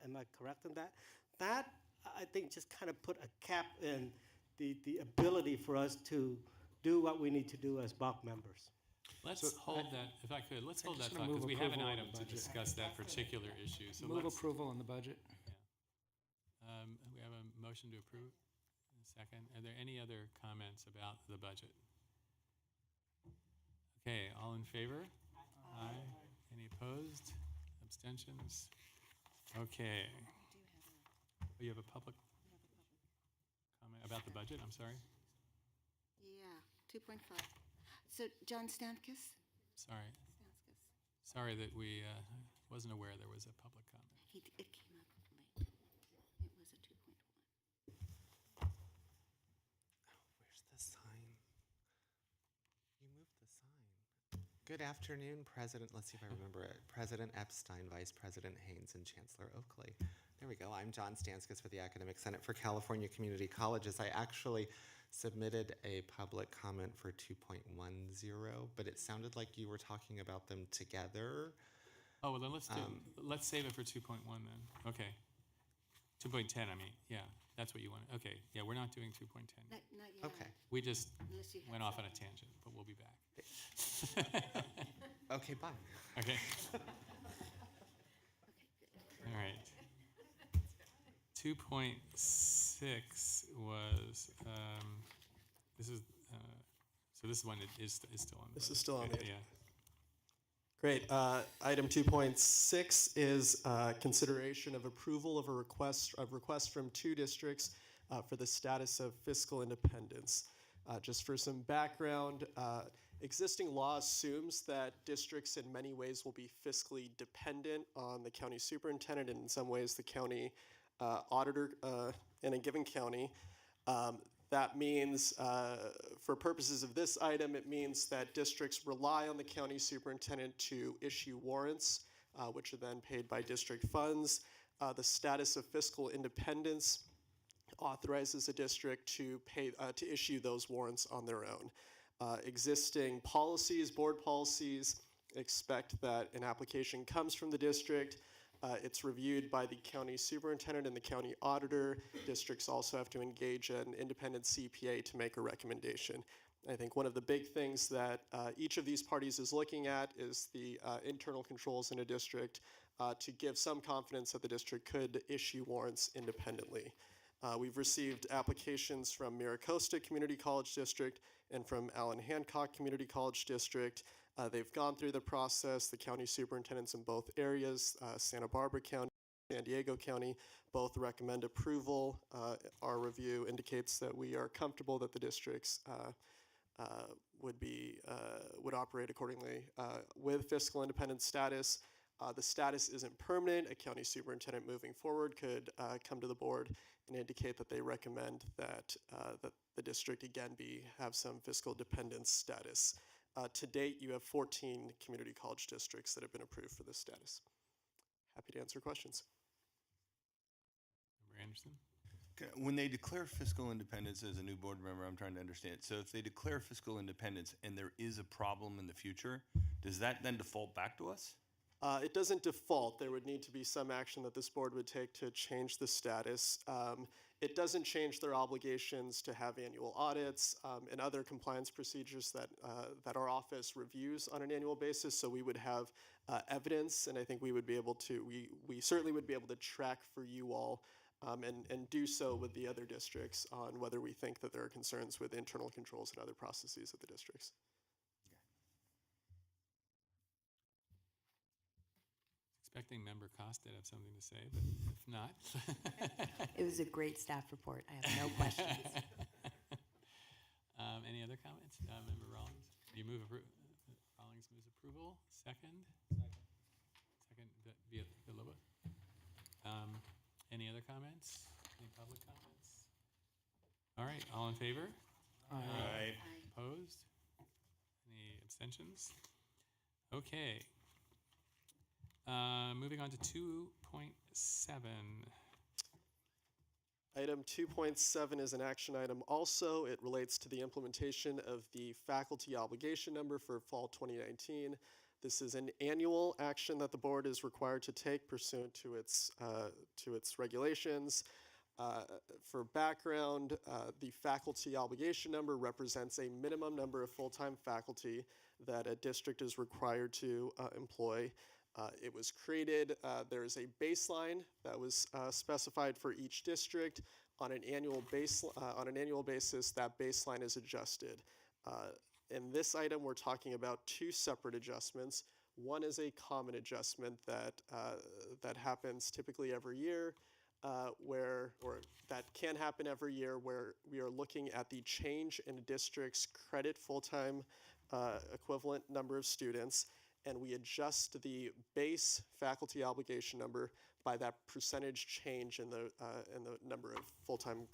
Am I correct in that? That, I think, just kind of put a cap in the ability for us to do what we need to do as BOC members. Let's hold that, if I could, let's hold that thought, because we have an item to discuss that particular issue. So Move approval on the budget. Yeah. We have a motion to approve. A second. Are there any other comments about the budget? Okay, all in favor? Aye. Any opposed? Abstentions? Okay. You have a public comment about the budget? I'm sorry. Yeah, 2.5. So, John Stankis? Sorry. Sorry that we wasn't aware there was a public comment. It came up late. It was a 2.1. Where's the sign? You moved the sign. Good afternoon, let's see if I remember it. President Epstein, Vice President Haynes, and Chancellor Oakley. There we go. I'm John Stanskis with the Academic Senate for California Community Colleges. I actually submitted a public comment for 2.10, but it sounded like you were talking about them together. Oh, well, then let's save it for 2.1 then. Okay. 2.10, I mean, yeah, that's what you want. Okay, yeah, we're not doing 2.10. Not yet. Okay. We just Unless you have went off on a tangent, but we'll be back. Okay, bye. Okay. All right. 2.6 was, this is, so this is one that is still on. This is still on the Yeah. Great. Item 2.6 is consideration of approval of a request from 2 districts for the status of fiscal independence. Just for some background, existing law assumes that districts in many ways will be fiscally dependent on the county superintendent and in some ways the county auditor in a given county. That means, for purposes of this item, it means that districts rely on the county superintendent to issue warrants, which are then paid by district funds. The status of fiscal independence authorizes a district to issue those warrants on their own. Existing policies, board policies, expect that an application comes from the district. It's reviewed by the county superintendent and the county auditor. Districts also have to engage an independent CPA to make a recommendation. I think one of the big things that each of these parties is looking at is the internal controls in a district to give some confidence that the district could issue warrants independently. We've received applications from Miracosta Community College District and from Allen Hancock Community College District. They've gone through the process. The county superintendents in both areas, Santa Barbara County, San Diego County, both recommend approval. Our review indicates that we are comfortable that the districts would operate accordingly with fiscal independence status. The status isn't permanent. A county superintendent moving forward could come to the board and indicate that they recommend that the district again have some fiscal dependence status. To date, you have 14 community college districts that have been approved for this status. Happy to answer questions. Member Anderson? When they declare fiscal independence, as a new board member, I'm trying to understand. So if they declare fiscal independence and there is a problem in the future, does that then default back to us? It doesn't default. There would need to be some action that this board would take to change the status. It doesn't change their obligations to have annual audits and other compliance procedures that our office reviews on an annual basis. So we would have evidence, and I think we would be able to, we certainly would be able to track for you all and do so with the other districts on whether we think that there are concerns with internal controls and other processes at the districts. Expecting Member Costa to have something to say, but if not. It was a great staff report. I have no questions. Any other comments? Member Rawlings? You move Rawlings moves approval. Second? Second, Villalobos. Any other comments? Any public comments? All right, all in favor? Aye. Opposed? Any abstentions? Okay. Moving on to 2.7. Item 2.7 is an action item also. It relates to the implementation of the faculty obligation number for fall 2019. This is an annual action that the board is required to take pursuant to its regulations. For background, the faculty obligation number represents a minimum number of full-time faculty that a district is required to employ. It was created, there is a baseline that was specified for each district. On an annual basis, that baseline is adjusted. In this item, we're talking about 2 separate adjustments. One is a common adjustment that happens typically every year, that can happen every year, where we are looking at the change in a district's credit full-time equivalent number of students, and we adjust the base faculty obligation number by that percentage change in the number of full-time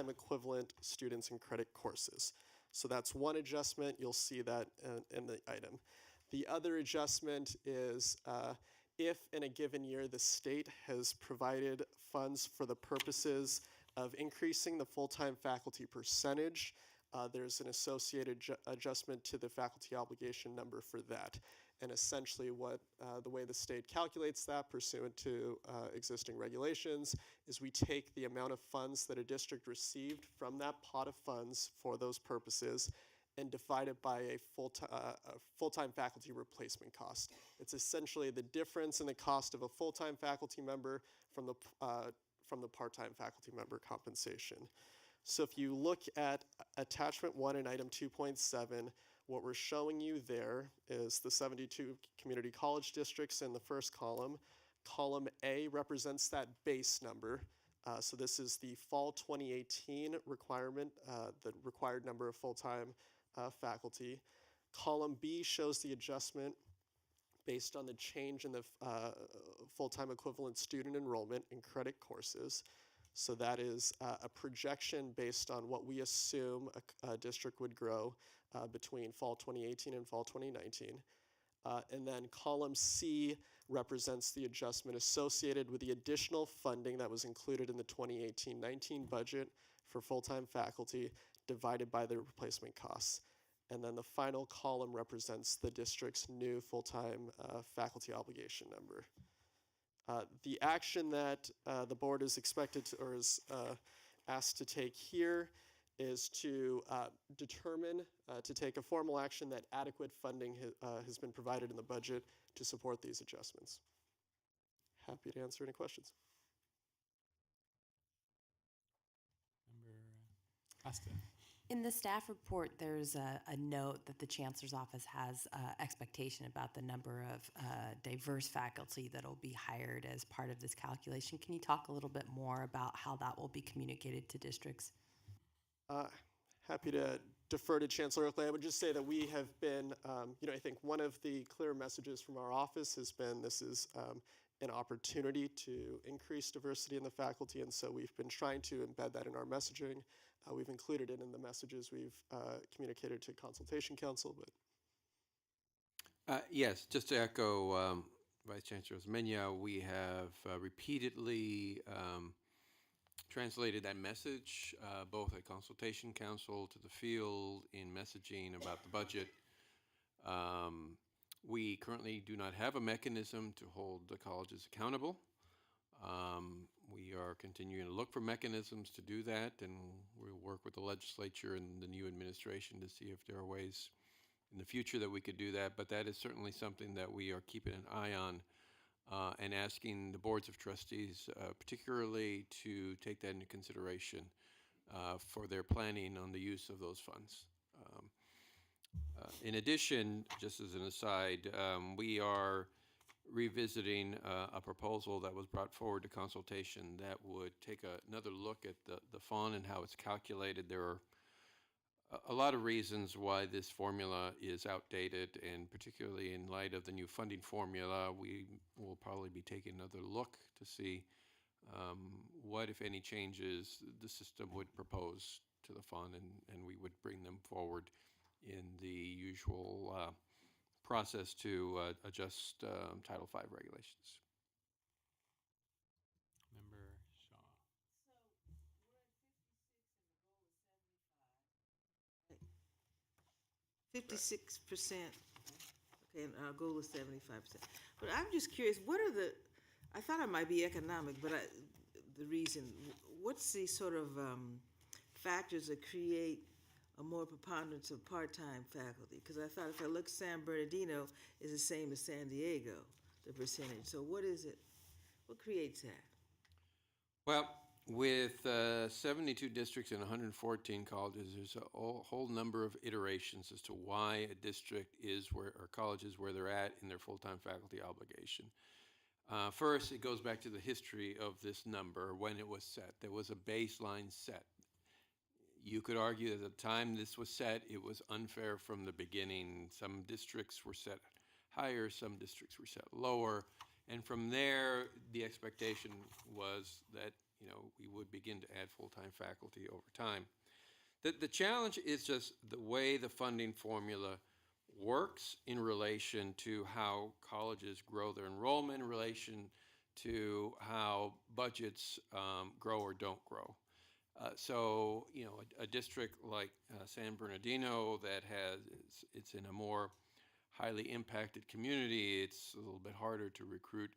equivalent students in credit courses. So that's one adjustment. You'll see that in the item. The other adjustment is if in a given year the state has provided funds for the purposes of increasing the full-time faculty percentage, there's an associated adjustment to the faculty obligation number for that. And essentially the way the state calculates that pursuant to existing regulations is we take the amount of funds that a district received from that pot of funds for those purposes and divide it by a full-time faculty replacement cost. It's essentially the difference in the cost of a full-time faculty member from the part-time faculty member compensation. So if you look at attachment 1 in item 2.7, what we're showing you there is the 72 community college districts in the first column. Column A represents that base number. So this is the fall 2018 requirement, the required number of full-time faculty. Column B shows the adjustment based on the change in the full-time equivalent student enrollment in credit courses. So that is a projection based on what we assume a district would grow between fall 2018 and fall 2019. And then column C represents the adjustment associated with the additional funding that was included in the 2018-19 budget for full-time faculty divided by the replacement costs. And then the final column represents the district's new full-time faculty obligation number. The action that the board is expected to, or is asked to take here is to determine, to take a formal action that adequate funding has been provided in the budget to support these adjustments. Happy to answer any questions. Member Costa. In the staff report, there's a note that the chancellor's office has expectation about the number of diverse faculty that will be hired as part of this calculation. Can you talk a little bit more about how that will be communicated to districts? Happy to defer to Chancellor Oakley. I would just say that we have been, I think one of the clear messages from our office has been this is an opportunity to increase diversity in the faculty, and so we've been trying to embed that in our messaging. We've included it in the messages we've communicated to Consultation Council. But yes, just to echo Vice Chancellor Osmeña, we have repeatedly translated that message, both at Consultation Council to the field in messaging about the budget. We currently do not have a mechanism to hold the colleges accountable. We are continuing to look for mechanisms to do that, and we'll work with the legislature and the new administration to see if there are ways in the future that we could do that. But that is certainly something that we are keeping an eye on and asking the boards of trustees particularly to take that into consideration for their planning on the use of those funds. In addition, just as an aside, we are revisiting a proposal that was brought forward to consultation that would take another look at the fund and how it's calculated. There are a lot of reasons why this formula is outdated, and particularly in light of the new funding formula, we will probably be taking another look to see what, if any, changes the system would propose to the fund, and we would bring them forward in the usual process to adjust Title V regulations. Member Shaw. 56%, okay, and our goal is 75%. But I'm just curious, what are I thought it might be economic, but the reason, what's the sort of factors that create a more preponderance of part-time faculty? Because I thought if I look, San Bernardino is the same as San Diego, the percentage. So what is it? What creates that? Well, with 72 districts and 114 colleges, there's a whole number of iterations as to why a district is where, or college is where they're at in their full-time faculty obligation. First, it goes back to the history of this number when it was set. There was a baseline set. You could argue that at the time this was set, it was unfair from the beginning. Some districts were set higher, some districts were set lower, and from there, the expectation was that we would begin to add full-time faculty over time. The challenge is just the way the funding formula works in relation to how colleges grow their enrollment, in relation to how budgets grow or don't grow. So, you know, a district like San Bernardino that it's in a more highly impacted community, it's a little bit harder to recruit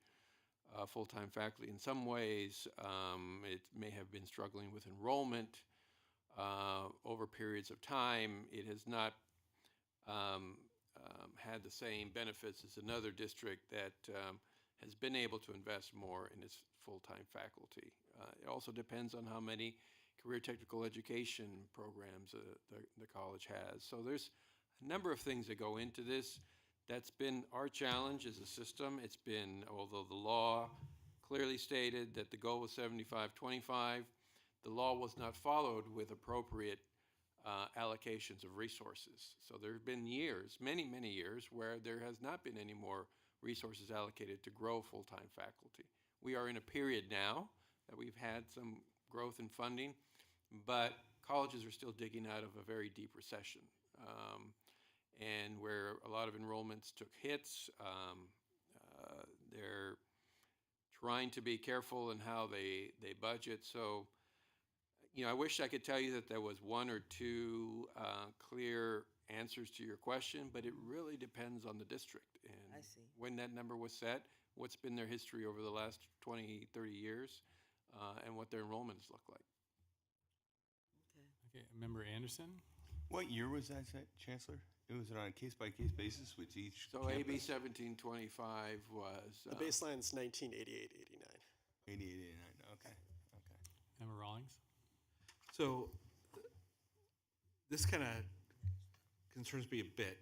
full-time faculty. In some ways, it may have been struggling with enrollment over periods of time. It has not had the same benefits as another district that has been able to invest more in its full-time faculty. It also depends on how many career technical education programs the college has. So there's a number of things that go into this. That's been our challenge as a system. It's been, although the law clearly stated that the goal was 75-25, the law was not followed with appropriate allocations of resources. So there have been years, many, many years, where there has not been any more resources allocated to grow full-time faculty. We are in a period now that we've had some growth in funding, but colleges are still digging out of a very deep recession. And where a lot of enrollments took hits, they're trying to be careful in how they budget. So, you know, I wish I could tell you that there was one or two clear answers to your question, but it really depends on the district. And I see. when that number was set, what's been their history over the last 20, 30 years, and what their enrollments look like. Okay, Member Anderson? What year was that set, Chancellor? It was on a case-by-case basis with each So AB campus? 1725 was... The baseline's 1988-89. 88, 89, okay. Member Rawlings? So this kind of concerns me a bit,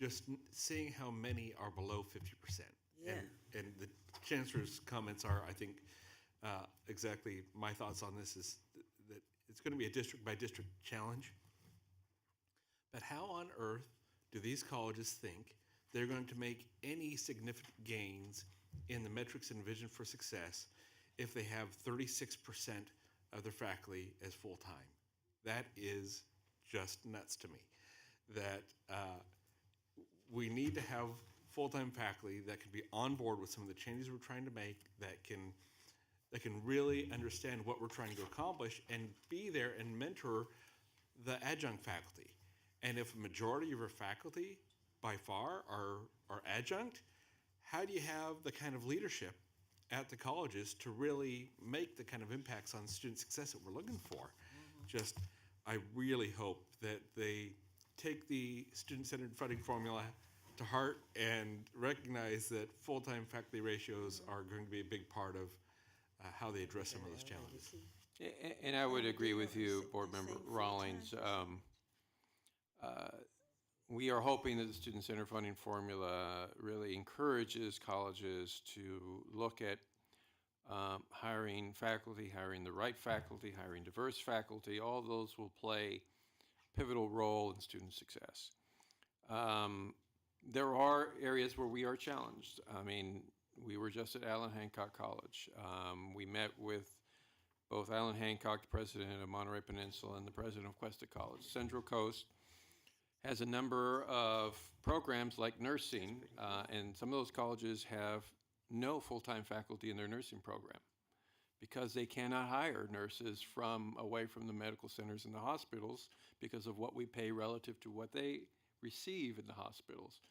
just seeing how many are below 50%. Yeah. And the Chancellor's comments are, I think, exactly my thoughts on this is that it's going to be a district-by-district challenge. But how on earth do these colleges think they're going to make any significant gains in the metrics and vision for success if they have 36% of their faculty as full-time? That is just nuts to me. That we need to have full-time faculty that can be on board with some of the changes we're trying to make, that can really understand what we're trying to accomplish and be there and mentor the adjunct faculty. And if a majority of our faculty by far are adjunct, how do you have the kind of leadership at the colleges to really make the kind of impacts on student success that we're looking for? Just, I really hope that they take the student-centered funding formula to heart and recognize that full-time faculty ratios are going to be a big part of how they address some of those challenges. And I would agree with you, Board Member Rawlings. We are hoping that the Student Center Funding Formula really encourages colleges to look at hiring faculty, hiring the right faculty, hiring diverse faculty. All those will play a pivotal role in student success. There are areas where we are challenged. I mean, we were just at Allen Hancock College. We met with both Allen Hancock, the president of Monterey Peninsula, and the president of Cuesta College. Central Coast has a number of programs like nursing, and some of those colleges have no full-time faculty in their nursing program because they cannot hire nurses from away from the medical centers and the hospitals because of what we pay relative to what they receive in the hospitals.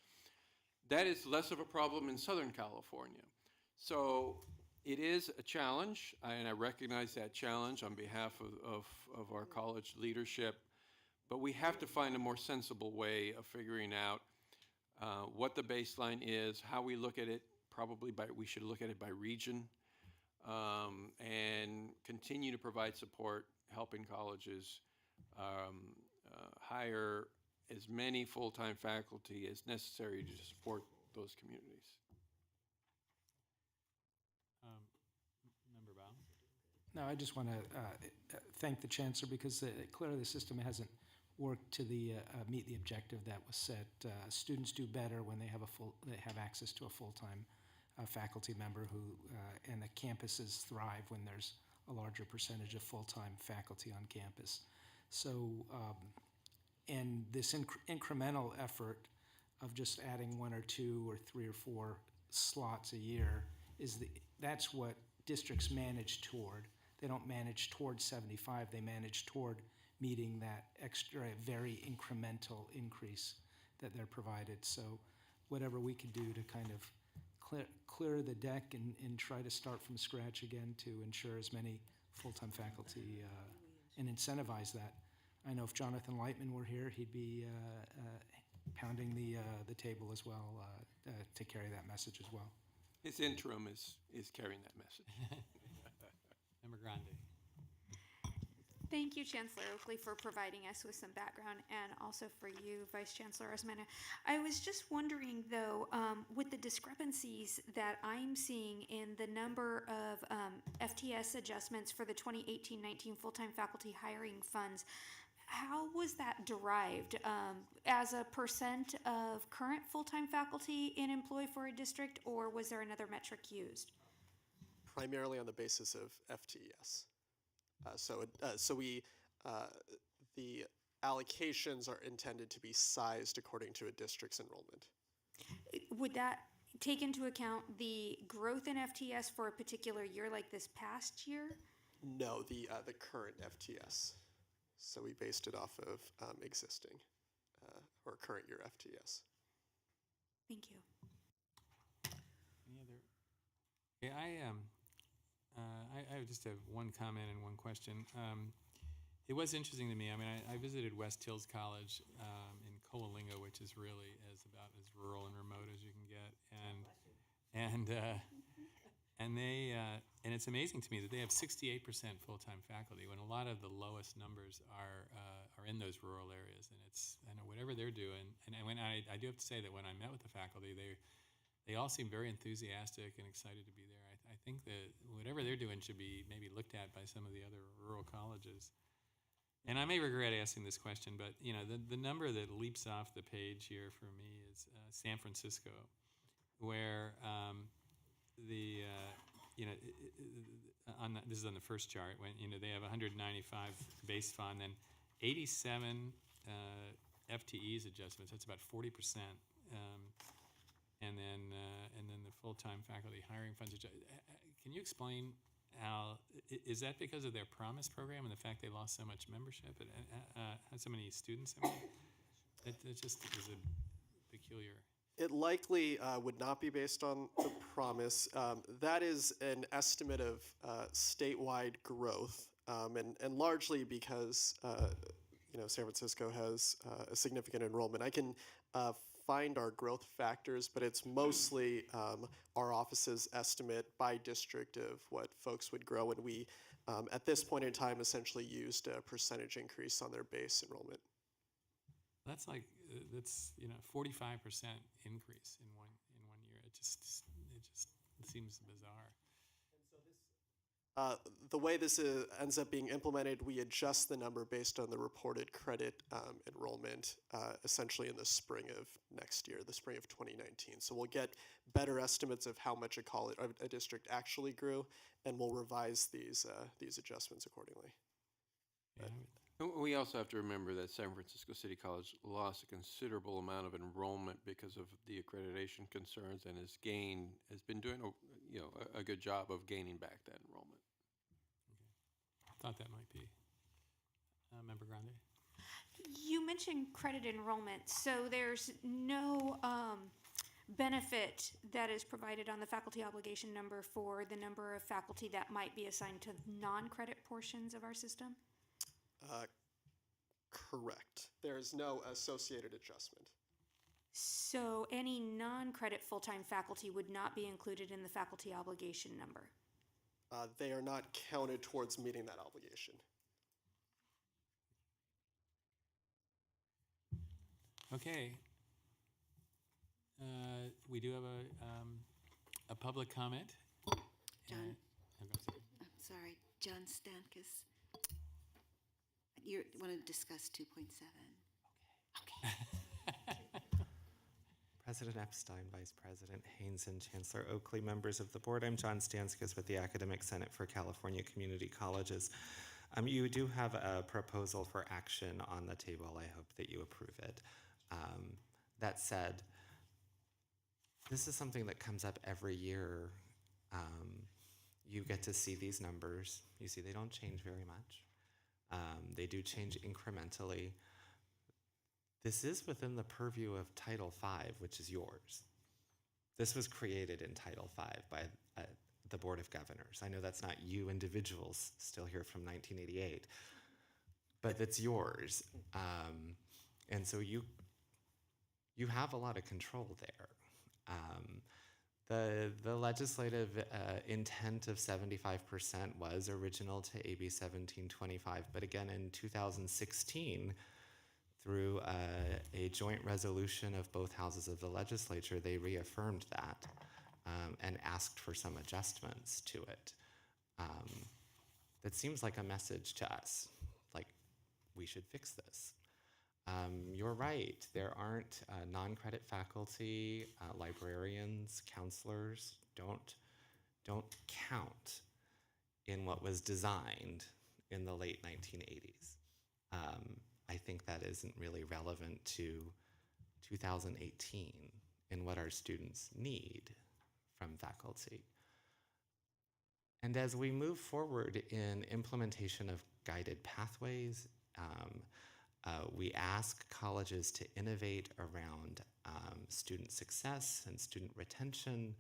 That is less of a problem in Southern California. So it is a challenge, and I recognize that challenge on behalf of our college leadership. But we have to find a more sensible way of figuring out what the baseline is, how we look at it. Probably we should look at it by region, and continue to provide support, helping colleges hire as many full-time faculty as necessary to support those communities. Member Baum? No, I just want to thank the Chancellor because clearly the system hasn't worked to meet the objective that was set. Students do better when they have access to a full-time faculty member and the campuses thrive when there's a larger percentage of full-time faculty on campus. So, and this incremental effort of just adding 1 or 2 or 3 or 4 slots a year that's what districts manage toward. They don't manage toward 75, they manage toward meeting that extra, very incremental increase that they're provided. So whatever we could do to kind of clear the deck and try to start from scratch again to ensure as many full-time faculty and incentivize that. I know if Jonathan Lightman were here, he'd be pounding the table as well to carry that message as well. His interim is carrying that message. Member Grande. Thank you, Chancellor Oakley, for providing us with some background, and also for you, Vice Chancellor Osmena. I was just wondering, though, with the discrepancies that I'm seeing in the number of FTS adjustments for the 2018-19 full-time faculty hiring funds, how was that derived? As a percent of current full-time faculty in employ for a district, or was there another metric used? Primarily on the basis of FTES. The allocations are intended to be sized according to a district's enrollment. Would that take into account the growth in FTS for a particular year, like this past year? No, the current FTS. So we based it off of existing or current year FTS. Thank you. Any other? Yeah, I just have one comment and one question. It was interesting to me. I mean, I visited West Hills College in Coalinga, which is really about as rural and remote as you can get, and it's amazing to me that they have 68% full-time faculty when a lot of the lowest numbers are in those rural areas. And I know whatever they're doing, and when I do have to say that when I met with the faculty, they all seem very enthusiastic and excited to be there. I think that whatever they're doing should be maybe looked at by some of the other rural colleges. And I may regret asking this question, but the number that leaps off the page here for me is San Francisco, where this is on the first chart when they have 195 base fund, then 87 FTEs adjustments. That's about 40%. And then the full-time faculty hiring funds. Can you explain how, is that because of their Promise program and the fact they lost so much membership and had so many students? I mean, it just is a peculiar. It likely would not be based on the Promise. That is an estimate of statewide growth, and largely because San Francisco has a significant enrollment. I can find our growth factors, but it's mostly our office's estimate by district of what folks would grow, and we, at this point in time, essentially used a percentage increase on their base enrollment. That's 45% increase in one year. It just seems bizarre. The way this ends up being implemented, we adjust the number based on the reported credit enrollment essentially in the spring of next year, the spring of 2019. So we'll get better estimates of how much a district actually grew, and we'll revise these adjustments accordingly. Yeah. We also have to remember that San Francisco City College lost a considerable amount of enrollment because of the accreditation concerns, and has been doing a good job of gaining back that enrollment. Thought that might be. Member Grande? You mentioned credit enrollment, so there's no benefit that is provided on the faculty obligation number for the number of faculty that might be assigned to non-credit portions of our system? Correct. There is no associated adjustment. So any non-credit full-time faculty would not be included in the faculty obligation number? They are not counted towards meeting that obligation. Okay. We do have a public comment. John, I'm sorry, John Stankus. You want to discuss 2.7? Okay. President Epstein, Vice President Haynes, and Chancellor Oakley, members of the board. I'm John Stanskis with the Academic Senate for California Community Colleges. You do have a proposal for action on the table. I hope that you approve it. That said, this is something that comes up every year. You get to see these numbers. You see they don't change very much. They do change incrementally. This is within the purview of Title V, which is yours. This was created in Title V by the Board of Governors. I know that's not you individuals still here from 1988, but it's yours. And so you have a lot of control there. The legislative intent of 75% was original to AB 1725, but again in 2016, through a joint resolution of both houses of the legislature, they reaffirmed that and asked for some adjustments to it. That seems like a message to us, like we should fix this. You're right, there aren't non-credit faculty, librarians, counselors don't count in what was designed in the late 1980s. I think that isn't really relevant to 2018 and what our students need from faculty. And as we move forward in implementation of guided pathways, we ask colleges to innovate around student success and student retention.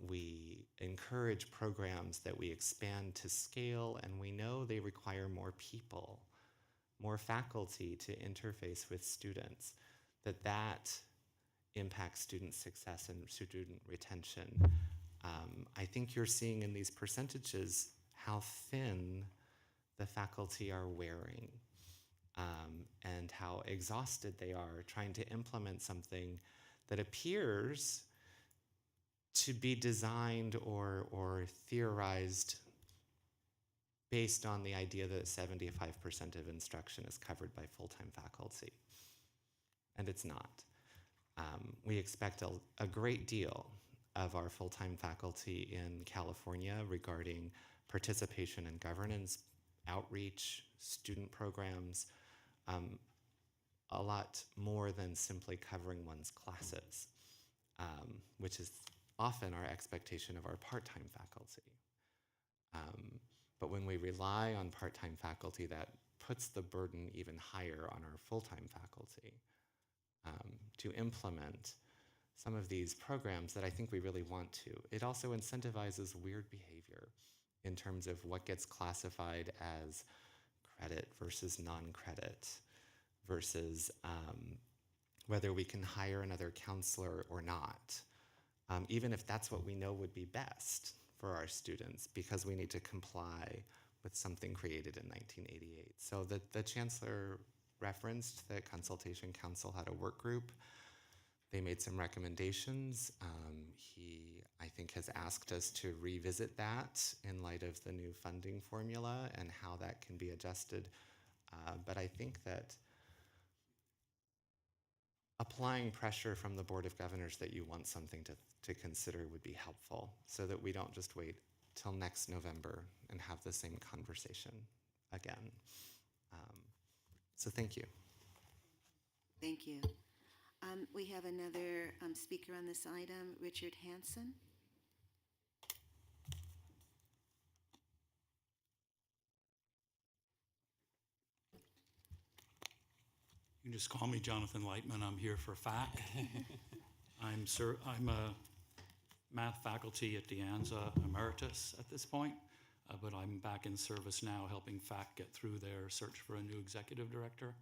We encourage programs that we expand to scale, and we know they require more people, more faculty to interface with students, that impacts student success and student retention. I think you're seeing in these percentages how thin the faculty are wearing. And how exhausted they are trying to implement something that appears to be designed or theorized based on the idea that 75% of instruction is covered by full-time faculty. And it's not. We expect a great deal of our full-time faculty in California regarding participation and governance, outreach, student programs, a lot more than simply covering one's classes, which is often our expectation of our part-time faculty. But when we rely on part-time faculty, that puts the burden even higher on our full-time faculty to implement some of these programs that I think we really want to. It also incentivizes weird behavior in terms of what gets classified as credit versus non-credit versus whether we can hire another counselor or not, even if that's what we know would be best for our students, because we need to comply with something created in 1988. So the chancellor referenced that Consultation Council had a work group. They made some recommendations. He, I think, has asked us to revisit that in light of the new funding formula and how that can be adjusted. But I think that applying pressure from the Board of Governors that you want something to consider would be helpful, so that we don't just wait till next November and have the same conversation again. So thank you. Thank you. We have another speaker on this item, Richard Hansen. You can just call me Jonathan Lightman. I'm here for FAC. I'm a math faculty at De Anza Emeritus at this point, but I'm back in service now helping FAC get through their search for a new executive director.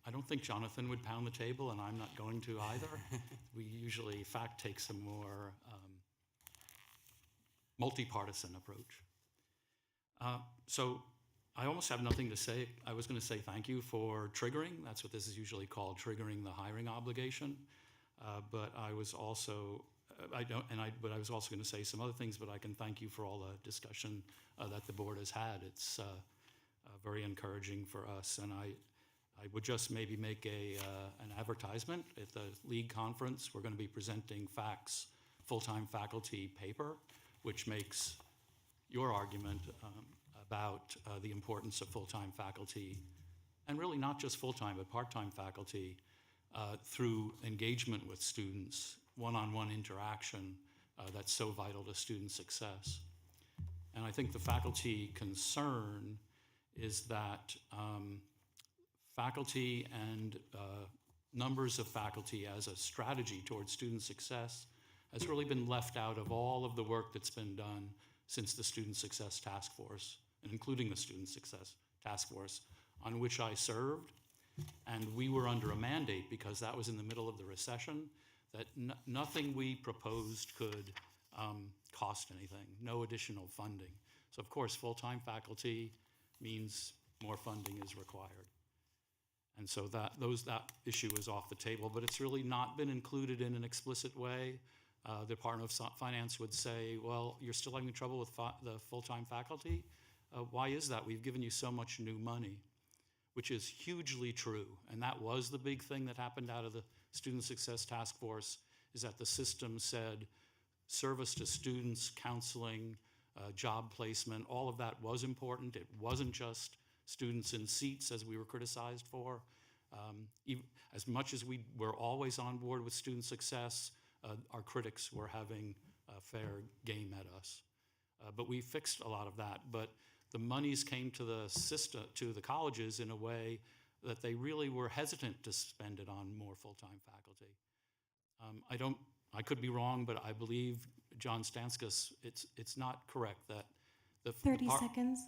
I don't think Jonathan would pound the table, and I'm not going to either. FAC takes a more multi-partisan approach. So I almost have nothing to say. I was going to say thank you for triggering. That's what this is usually called, triggering the hiring obligation. But I was also, but I was also going to say some other things. But I can thank you for all the discussion that the board has had. It's very encouraging for us, and I would just maybe make an advertisement at the league conference. We're going to be presenting FAC's full-time faculty paper, which makes your argument about the importance of full-time faculty, and really not just full-time, but part-time faculty, through engagement with students, one-on-one interaction that's so vital to student success. And I think the faculty concern is that faculty and numbers of faculty as a strategy towards student success has really been left out of all of the work that's been done since the Student Success Task Force, and including the Student Success Task Force, on which I served. And we were under a mandate, because that was in the middle of the recession, that nothing we proposed could cost anything, no additional funding. So of course, full-time faculty means more funding is required. And so that issue is off the table, but it's really not been included in an explicit way. The Department of Finance would say, well, you're still having trouble with the full-time faculty? Why is that? We've given you so much new money, which is hugely true. And that was the big thing that happened out of the Student Success Task Force, is that the system said service to students, counseling, job placement, all of that was important. It wasn't just students in seats, as we were criticized for. As much as we were always on board with student success, our critics were having a fair game at us. But we fixed a lot of that. But the monies came to the system, to the colleges, in a way that they really were hesitant to spend it on more full-time faculty. I could be wrong, but I believe John Stanskis, it's not correct that the 30 seconds.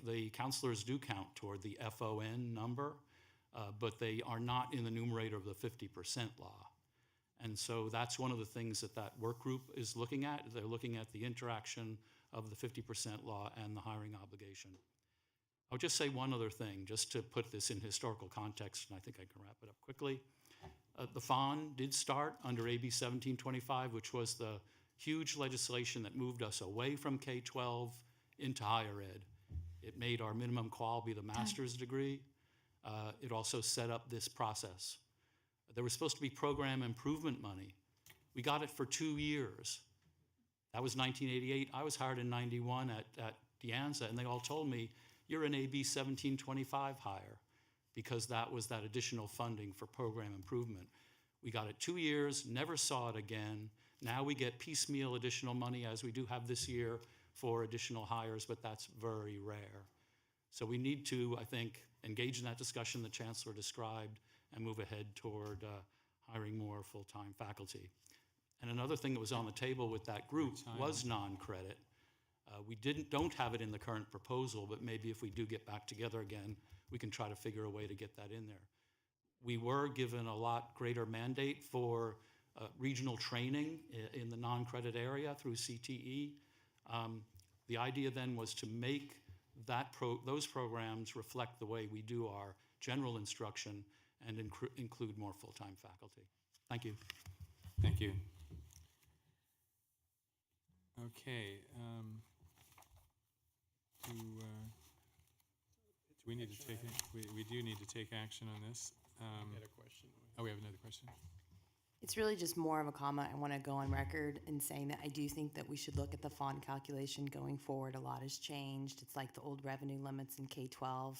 The counselors do count toward the FON number, but they are not in the numerator of the 50% law. And so that's one of the things that work group is looking at. They're looking at the interaction of the 50% law and the hiring obligation. I'll just say one other thing, just to put this in historical context, and I think I can wrap it up quickly. The FON did start under AB 1725, which was the huge legislation that moved us away from K-12 into higher ed. It made our minimum qual be the master's degree. It also set up this process. There was supposed to be program improvement money. We got it for 2 years. That was 1988. I was hired in 91 at Dianza, and they all told me, you're an AB 1725 hire, because that was that additional funding for program improvement. We got it 2 years, never saw it again. Now we get piecemeal additional money, as we do have this year, for additional hires, but that's very rare. So we need to, I think, engage in that discussion the Chancellor described and move ahead toward hiring more full-time faculty. And another thing that was on the table with that group was non-credit. We don't have it in the current proposal, but maybe if we do get back together again, we can try to figure a way to get that in there. We were given a lot greater mandate for regional training in the non-credit area through CTE. The idea then was to make those programs reflect the way we do our general instruction and include more full-time faculty. Thank you. Thank you. Okay. Do we need to take it? We do need to take action on this. Got a question. Oh, we have another question. It's really just more of a comment. I want to go on record in saying that I do think that we should look at the FON calculation going forward. A lot has changed. It's like the old revenue limits in K-12.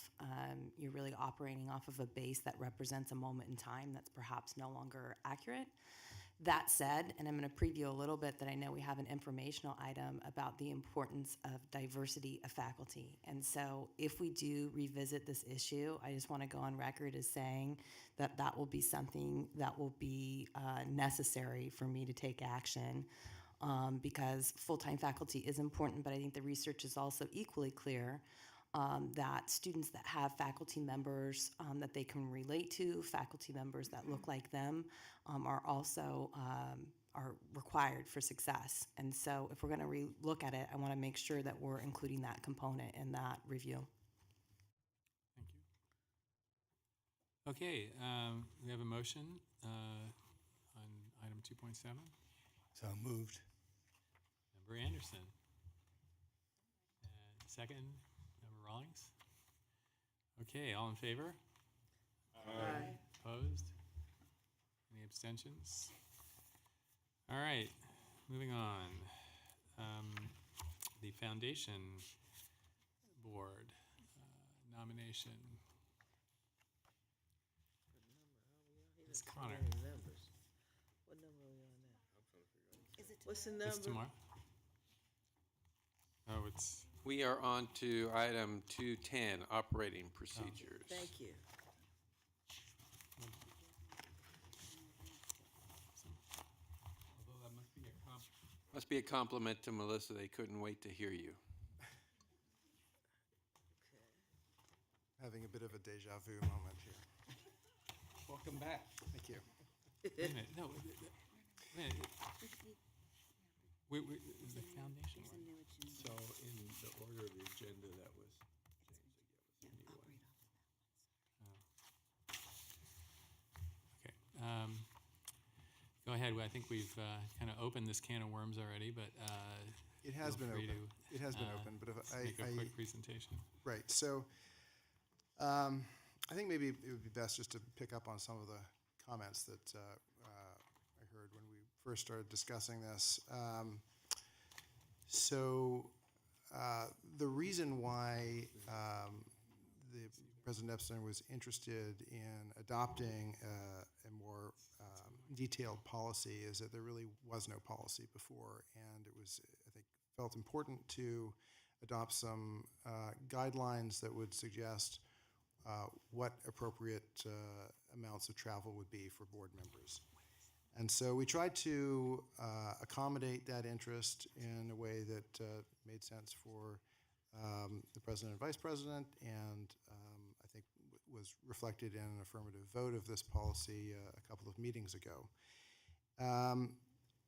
You're really operating off of a base that represents a moment in time that's perhaps no longer accurate. That said, and I'm going to preview a little bit that I know we have an informational item about the importance of diversity of faculty. And so if we do revisit this issue, I just want to go on record as saying that that will be something that will be necessary for me to take action because full-time faculty is important, but I think the research is also equally clear that students that have faculty members that they can relate to, faculty members that look like them, are also are required for success. And so if we're going to look at it, I want to make sure that we're including that component in that review. Thank you. Okay, we have a motion on item 2.7. So moved. Member Anderson. Second, Member Rawlings. Okay, all in favor? Aye. Opposed? Any abstentions? All right, moving on. The Foundation Board nomination. It's Connor. Numbers. What number are we on now? What's the number? It's tomorrow? Oh, it's, We are on to item 210, operating procedures. Thank you. although that must be a Must be a compliment to Melissa, they couldn't wait to hear you. Having a bit of a deja vu moment here. Welcome back. Thank you. wait a minute, no, wait a minute. Wait, is the foundation one? So in the order of the agenda, that was James that gave us Okay. Go ahead. Well, I think we've kind of opened this can of worms already, but It has feel been free open. to, It has been open, but if make a quick presentation. Right, so I think maybe it would be best just to pick up on some of the comments that I heard when we first started discussing this. The reason why the President Epstein was interested in adopting a more detailed policy is that there really was no policy before, and it was, I think, felt important to adopt some guidelines that would suggest what appropriate amounts of travel would be for board members. And so we tried to accommodate that interest in a way that made sense for the president and vice president, and I think was reflected in an affirmative vote of this policy a couple of meetings ago.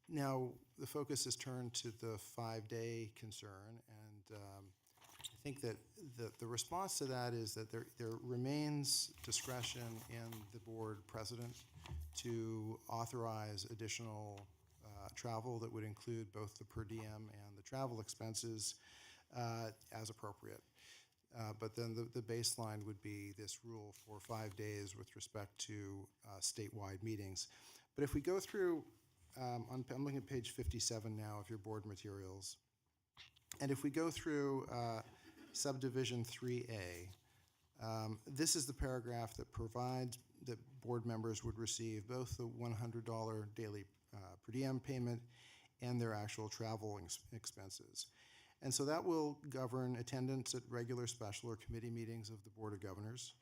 Now, the focus is turned to the 5-day concern, and I think that the response to that is that there remains discretion in the board president to authorize additional travel that would include both the per diem and the travel expenses as appropriate. But then the baseline would be this rule for 5 days with respect to statewide meetings. But if we go through, I'm looking at page 57 now of your board materials, and if we go through subdivision 3A, this is the paragraph that provides that board members would receive both the $100 daily per diem payment and their actual travel expenses. And so that will govern attendance at regular special or committee meetings of the Board of Governors,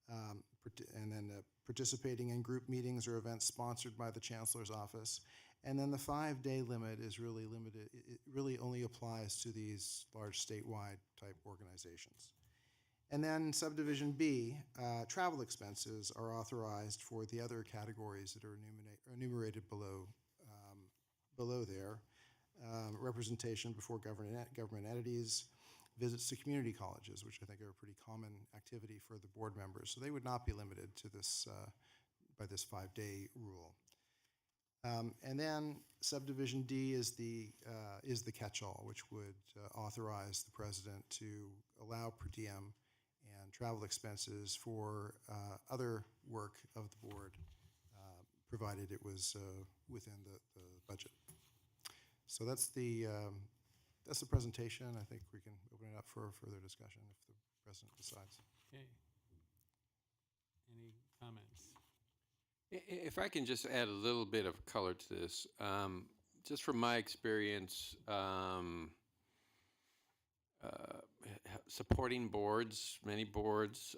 and then participating in group meetings or events sponsored by the Chancellor's office. And then the 5-day limit is really limited. It really only applies to these large statewide type organizations. And then subdivision B, travel expenses are authorized for the other categories that are enumerated below there. Representation before government entities, visits to community colleges, which I think are a pretty common activity for the board members. So they would not be limited to this by this 5-day rule. And then subdivision D is the catch-all, which would authorize the president to allow per diem and travel expenses for other work of the board, provided it was within the budget. So that's the presentation. I think we can open it up for further discussion if the president decides. Okay. Any comments? If I can just add a little bit of color to this, just from my experience supporting boards, many boards,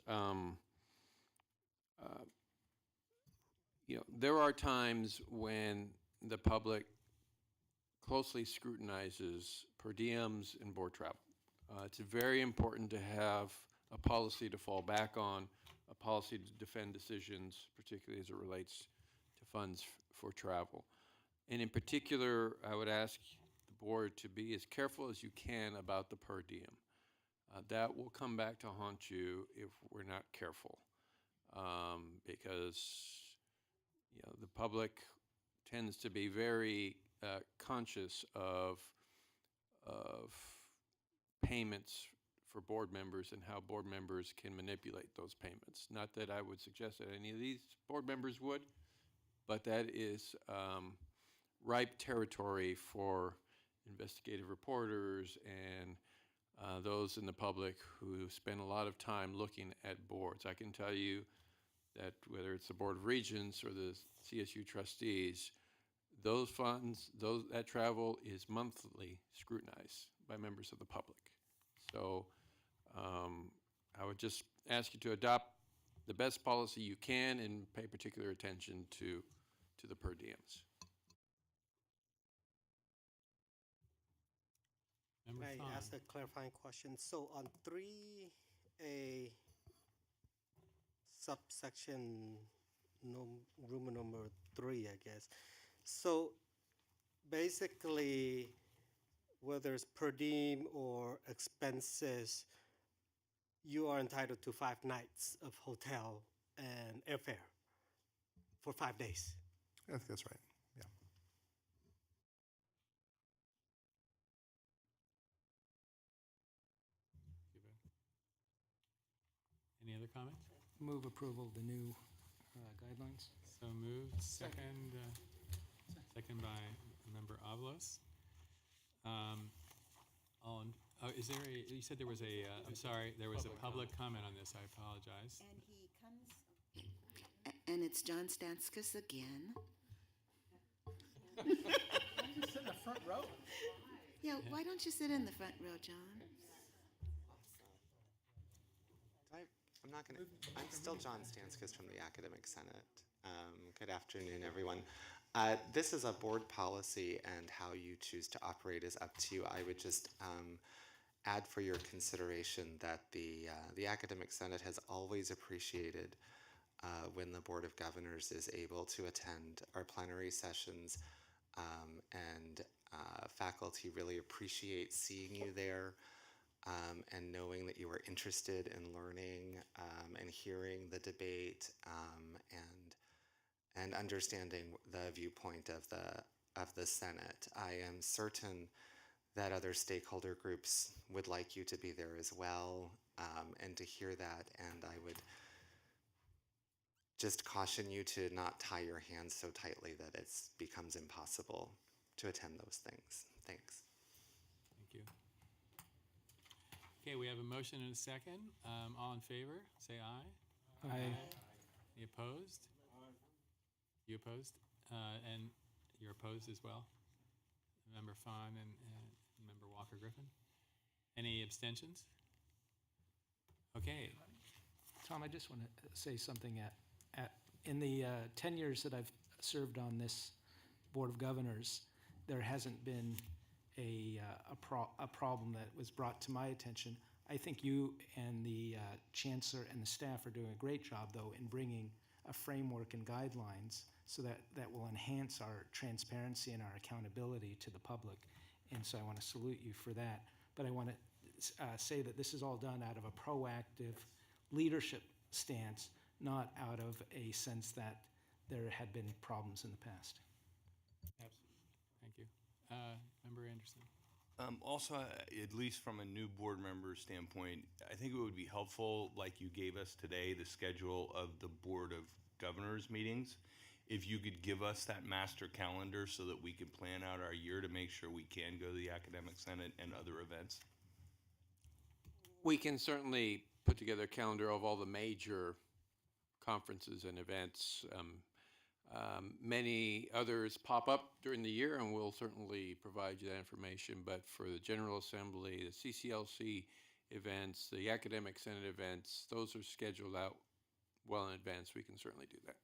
there are times when the public closely scrutinizes per diems and board travel. It's very important to have a policy to fall back on, a policy to defend decisions, particularly as it relates to funds for travel. And in particular, I would ask the board to be as careful as you can about the per diem. That will come back to haunt you if we're not careful, because the public tends to be very conscious of payments for board members and how board members can manipulate those payments. Not that I would suggest that any of these board members would, but that is ripe territory for investigative reporters and those in the public who spend a lot of time looking at boards. I can tell you that whether it's the Board of Regents or the CSU trustees, those funds, that travel is monthly scrutinized by members of the public. So I would just ask you to adopt the best policy you can and pay particular attention to the per diems. Member Can I Fawn. ask a clarifying question? So on 3A, subsection Roman number 3, I guess. So basically, whether it's per diem or expenses, you are entitled to 5 nights of hotel and airfare for 5 days. I think that's right, yeah. Any other comments? Move approval of the new guidelines. So moved. Second, second by Member Avalos. Is there you said there was I'm sorry, there was a public comment on this. I apologize. And he comes, and it's John Stanskus again. Just sit in the front row. Yeah, why don't you sit in the front row, John? I'm still John Stanskus from the Academic Senate. Good afternoon, everyone. This is a board policy, and how you choose to operate is up to you. I would just add for your consideration that the Academic Senate has always appreciated when the Board of Governors is able to attend our plenary sessions, and faculty really appreciate seeing you there. And knowing that you are interested in learning and hearing the debate, and understanding the viewpoint of the Senate. I am certain that other stakeholder groups would like you to be there as well, and to hear that. And I would just caution you to not tie your hands so tightly that it becomes impossible to attend those things. Thanks. Thank you. Okay, we have a motion and a second. All in favor, say aye. Aye. Any opposed? You opposed? And you're opposed as well? Member Fawn and Member Walker Griffin? Any abstentions? Okay. Tom, I just want to say something. In the 10 years that I've served on this Board of Governors, there hasn't been a problem that was brought to my attention. I think you and the chancellor and the staff are doing a great job, though, in bringing a framework and guidelines so that will enhance our transparency and our accountability to the public. And so I want to salute you for that. But I want to say that this is all done out of a proactive leadership stance, not out of a sense that there had been problems in the past. Absolutely. Thank you. Member Anderson. Also, at least from a new board member standpoint, I think it would be helpful, like you gave us today, the schedule of the Board of Governors meetings. If you could give us that master calendar so that we can plan out our year to make sure we can go to the Academic Senate and other events. We can certainly put together a calendar of all the major conferences and events. Many others pop up during the year, and we'll certainly provide you that information. But for the General Assembly, the CCLC events, the Academic Senate events, those are scheduled out well in advance. We can certainly do that.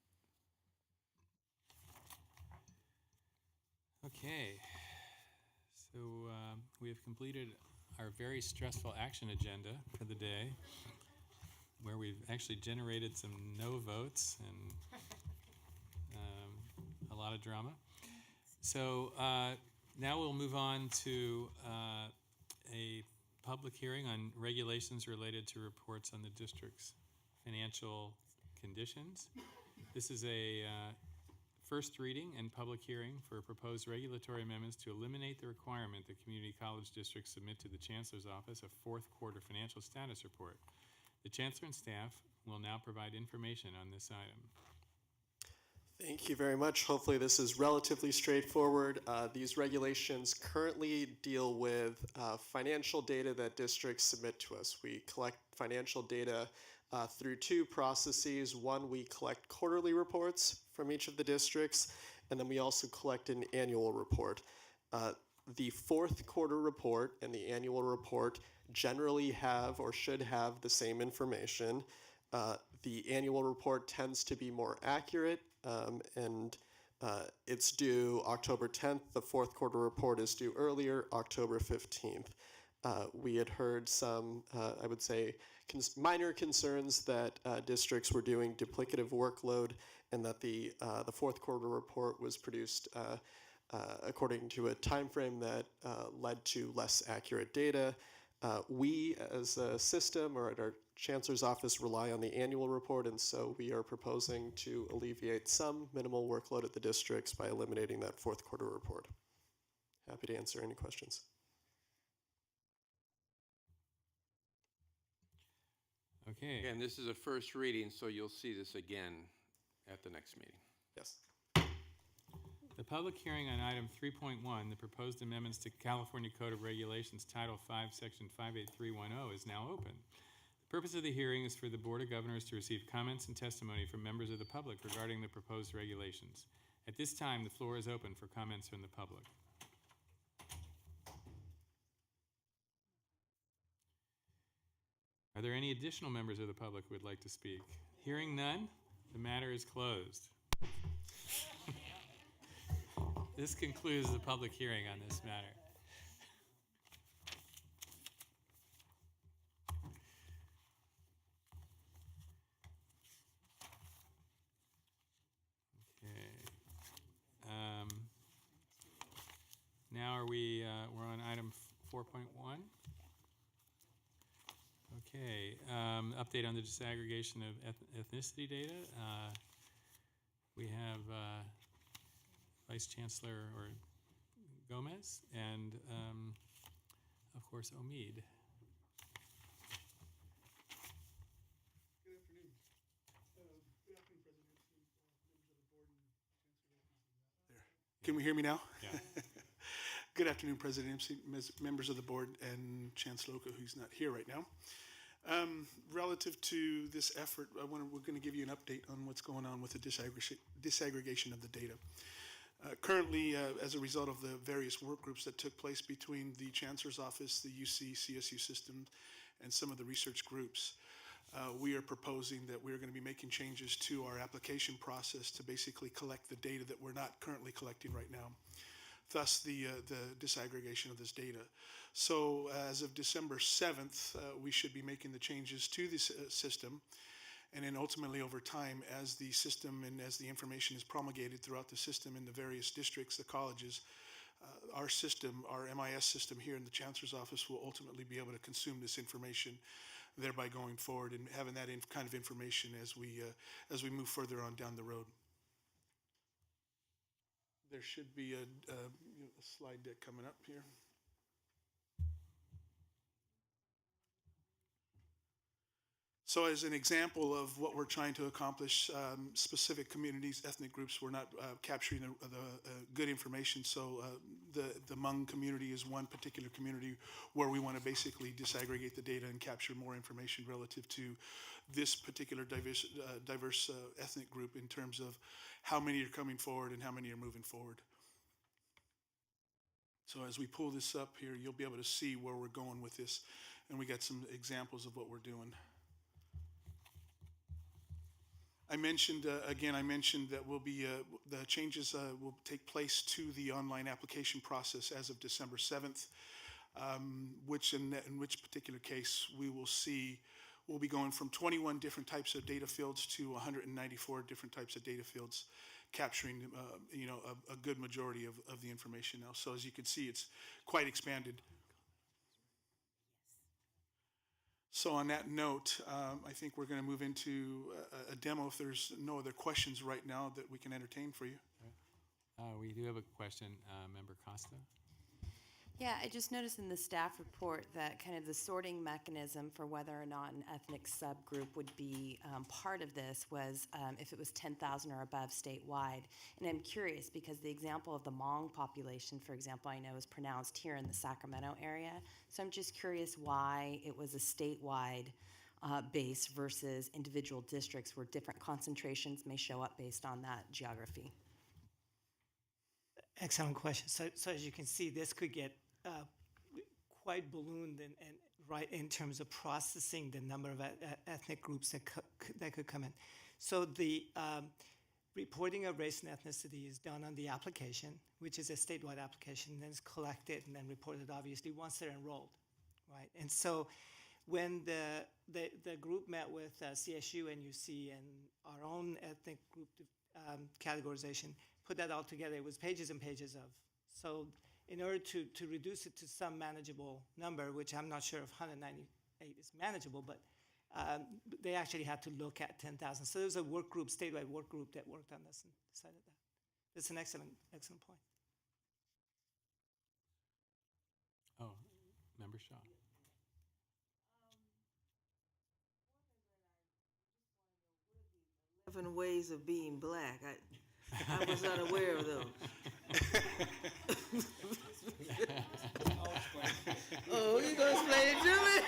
Okay. So we have completed our very stressful action agenda for the day, where we've actually generated some no votes and a lot of drama. So now we'll move on to a public hearing on regulations related to reports on the district's financial conditions. This is a first reading and public hearing for proposed regulatory amendments to eliminate the requirement that community college districts submit to the Chancellor's Office a fourth quarter financial status report. The Chancellor and staff will now provide information on this item. Thank you very much. Hopefully this is relatively straightforward. These regulations currently deal with financial data that districts submit to us. We collect financial data through two processes. One, we collect quarterly reports from each of the districts, and then we also collect an annual report. The fourth quarter report and the annual report generally have or should have the same information. The annual report tends to be more accurate, and it's due October 10th. The fourth quarter report is due earlier, October 15th. We had heard some, I would say, minor concerns that districts were doing duplicative workload, and that the fourth quarter report was produced according to a time frame that led to less accurate data. We, as a system or at our chancellor's office, rely on the annual report, and so we are proposing to alleviate some minimal workload at the districts by eliminating that fourth quarter report. Happy to answer any questions. Okay. And this is a first reading, so you'll see this again at the next meeting. Yes. The public hearing on item 3.1, the proposed amendments to California Code of Regulations, Title 5, Section 58310, is now open. The purpose of the hearing is for the Board of Governors to receive comments and testimony from members of the public regarding the proposed regulations. At this time, the floor is open for comments from the public. Are there any additional members of the public who would like to speak? Hearing none, the matter is closed. This concludes the public hearing on this matter. Okay. Now we're on item 4.1. Okay, update on the disaggregation of ethnicity data. We have Vice Chancellor Gomez and, of course, Omid. Good afternoon. Good afternoon, President Epstein, members of the board, and Chancellor. There. Can we hear me now? Yeah. Good afternoon, President Epstein, members of the board, and Chancellor Oka, who's not here right now. Relative to this effort, we're going to give you an update on what's going on with the disaggregation of the data. Currently, as a result of the various work groups that took place between the Chancellor's Office, the UC, CSU system, and some of the research groups, we are proposing that we're going to be making changes to our application process to basically collect the data that we're not currently collecting right now, thus the disaggregation of this data. So as of December 7th, we should be making the changes to this system. And then ultimately over time, as the system and as the information is promulgated throughout the system in the various districts, the colleges, our system, our MIS system here in the Chancellor's Office will ultimately be able to consume this information, thereby going forward and having that kind of information as we move further on down the road. There should be a slide deck coming up here. So as an example of what we're trying to accomplish, specific communities, ethnic groups, we're not capturing the good information. So the Hmong community is one particular community where we want to basically disaggregate the data and capture more information relative to this particular diverse ethnic group in terms of how many are coming forward and how many are moving forward. So as we pull this up here, you'll be able to see where we're going with this. And we got some examples of what we're doing. I mentioned that will be the changes will take place to the online application process as of December 7th, in which particular case we'll be going from 21 different types of data fields to 194 different types of data fields, capturing a good majority of the information now. So as you can see, it's quite expanded. So on that note, I think we're going to move into a demo if there's no other questions right now that we can entertain for you. We do have a question, Member Costa. Yeah, I just noticed in the staff report that kind of the sorting mechanism for whether or not an ethnic subgroup would be part of this was if it was 10,000 or above statewide. And I'm curious because the example of the Hmong population, for example, I know is pronounced here in the Sacramento area. So I'm just curious why it was a statewide base versus individual districts where different concentrations may show up based on that geography. Excellent question. So as you can see, this could get quite ballooned and right in terms of processing the number of ethnic groups that could come in. So the reporting of race and ethnicity is done on the application, which is a statewide application, then it's collected and then reported, obviously, once they're enrolled, right? And so when the group met with CSU and UC and our own ethnic group categorization, put that all together, it was pages and pages of. So in order to reduce it to some manageable number, which I'm not sure if 198 is manageable, but they actually had to look at 10,000. So there was a work group, statewide work group that worked on this and decided that. That's an excellent point. Oh, Member Shaw. 11 ways of being black. I was unaware of those. Oh, you gonna explain it to me?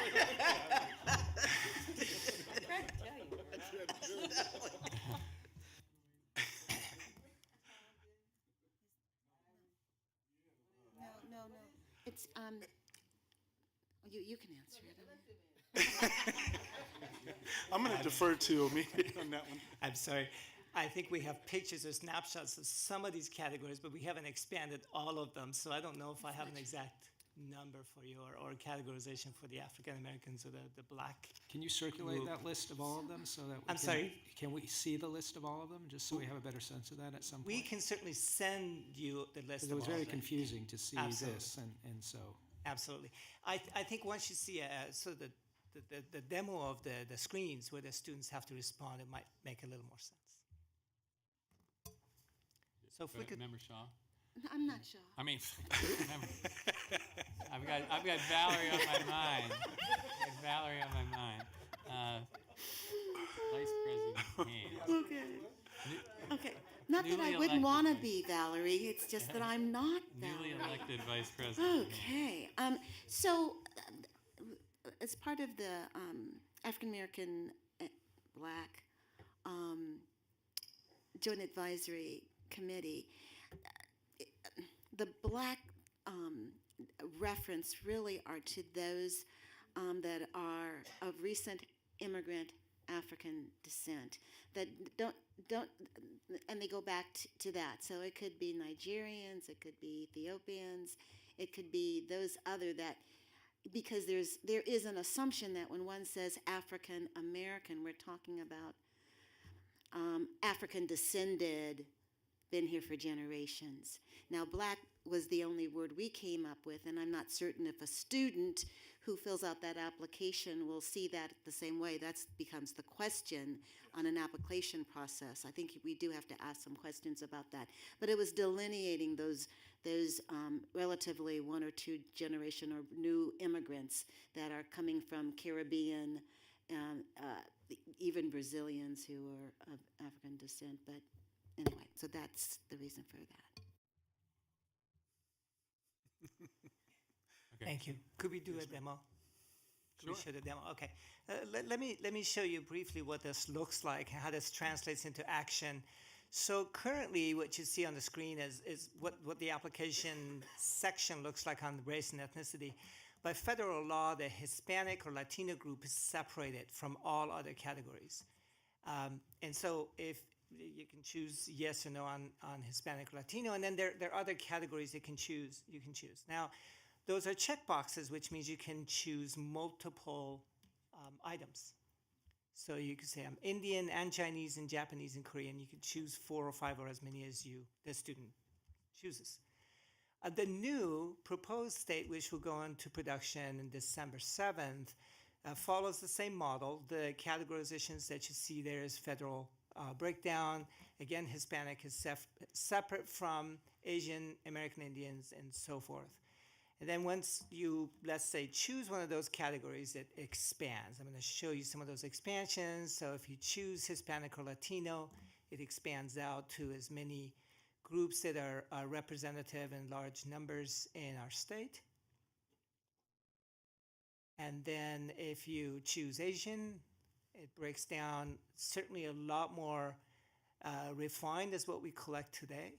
No. It's, you can answer it. I'm going to defer to Amelia on that one. I'm sorry. I think we have pictures or snapshots of some of these categories, but we haven't expanded all of them. So I don't know if I have an exact number for you or categorization for the African Americans or the black. Can you circulate group. that list of all of them so that we I'm sorry? Can we see the list of all of them, just so we have a better sense of that at some point? We can certainly send you the list of It was all very of them. confusing to see Absolutely. this, and so. Absolutely. I think once you see the demo of the screens where the students have to respond, it might make a little more sense. So if we could. Member Shaw. I'm not sure. I mean, I've got Valerie on my mind. Valerie on my mind. Vice President Haynes. Okay. Not that I wouldn't want to be Valerie. It's just that I'm not Newly Valerie. elected Vice President. Okay. So, as part of the African American Black Joint Advisory Committee, the Black reference really are to those that are of recent immigrant African descent that don't, and they go back to that. So it could be Nigerians, it could be Ethiopians, it could be those other that, because there is an assumption that when one says African American, we're talking about African descended, been here for generations. Now, Black was the only word we came up with, and I'm not certain if a student who fills out that application will see that the same way. That becomes the question on an application process. I think we do have to ask some questions about that. But it was delineating those relatively one or two generation or new immigrants that are coming from Caribbean, even Brazilians who are of African descent. But anyway, so that's the reason for that. Okay. Thank you. Could we do a demo? Could we Sure. show the demo? Okay. Let me show you briefly what this looks like, how this translates into action. So currently, what you see on the screen is what the application section looks like on race and ethnicity. By federal law, the Hispanic or Latino group is separated from all other categories. And so if you can choose yes or no on Hispanic or Latino, and then there are other categories you can choose. Now, those are checkboxes, which means you can choose multiple items. So you could say I'm Indian and Chinese and Japanese and Korean. You can choose 4 or 5 or as many as the student chooses. The new proposed state, which will go into production on December 7th, follows the same model. The categorizations that you see there is federal breakdown. Again, Hispanic is separate from Asian, American Indians, and so forth. And then once you, let's say, choose one of those categories, it expands. I'm going to show you some of those expansions. So if you choose Hispanic or Latino, it expands out to as many groups that are representative in large numbers in our state. And then if you choose Asian, it breaks down certainly a lot more refined as what we collect today.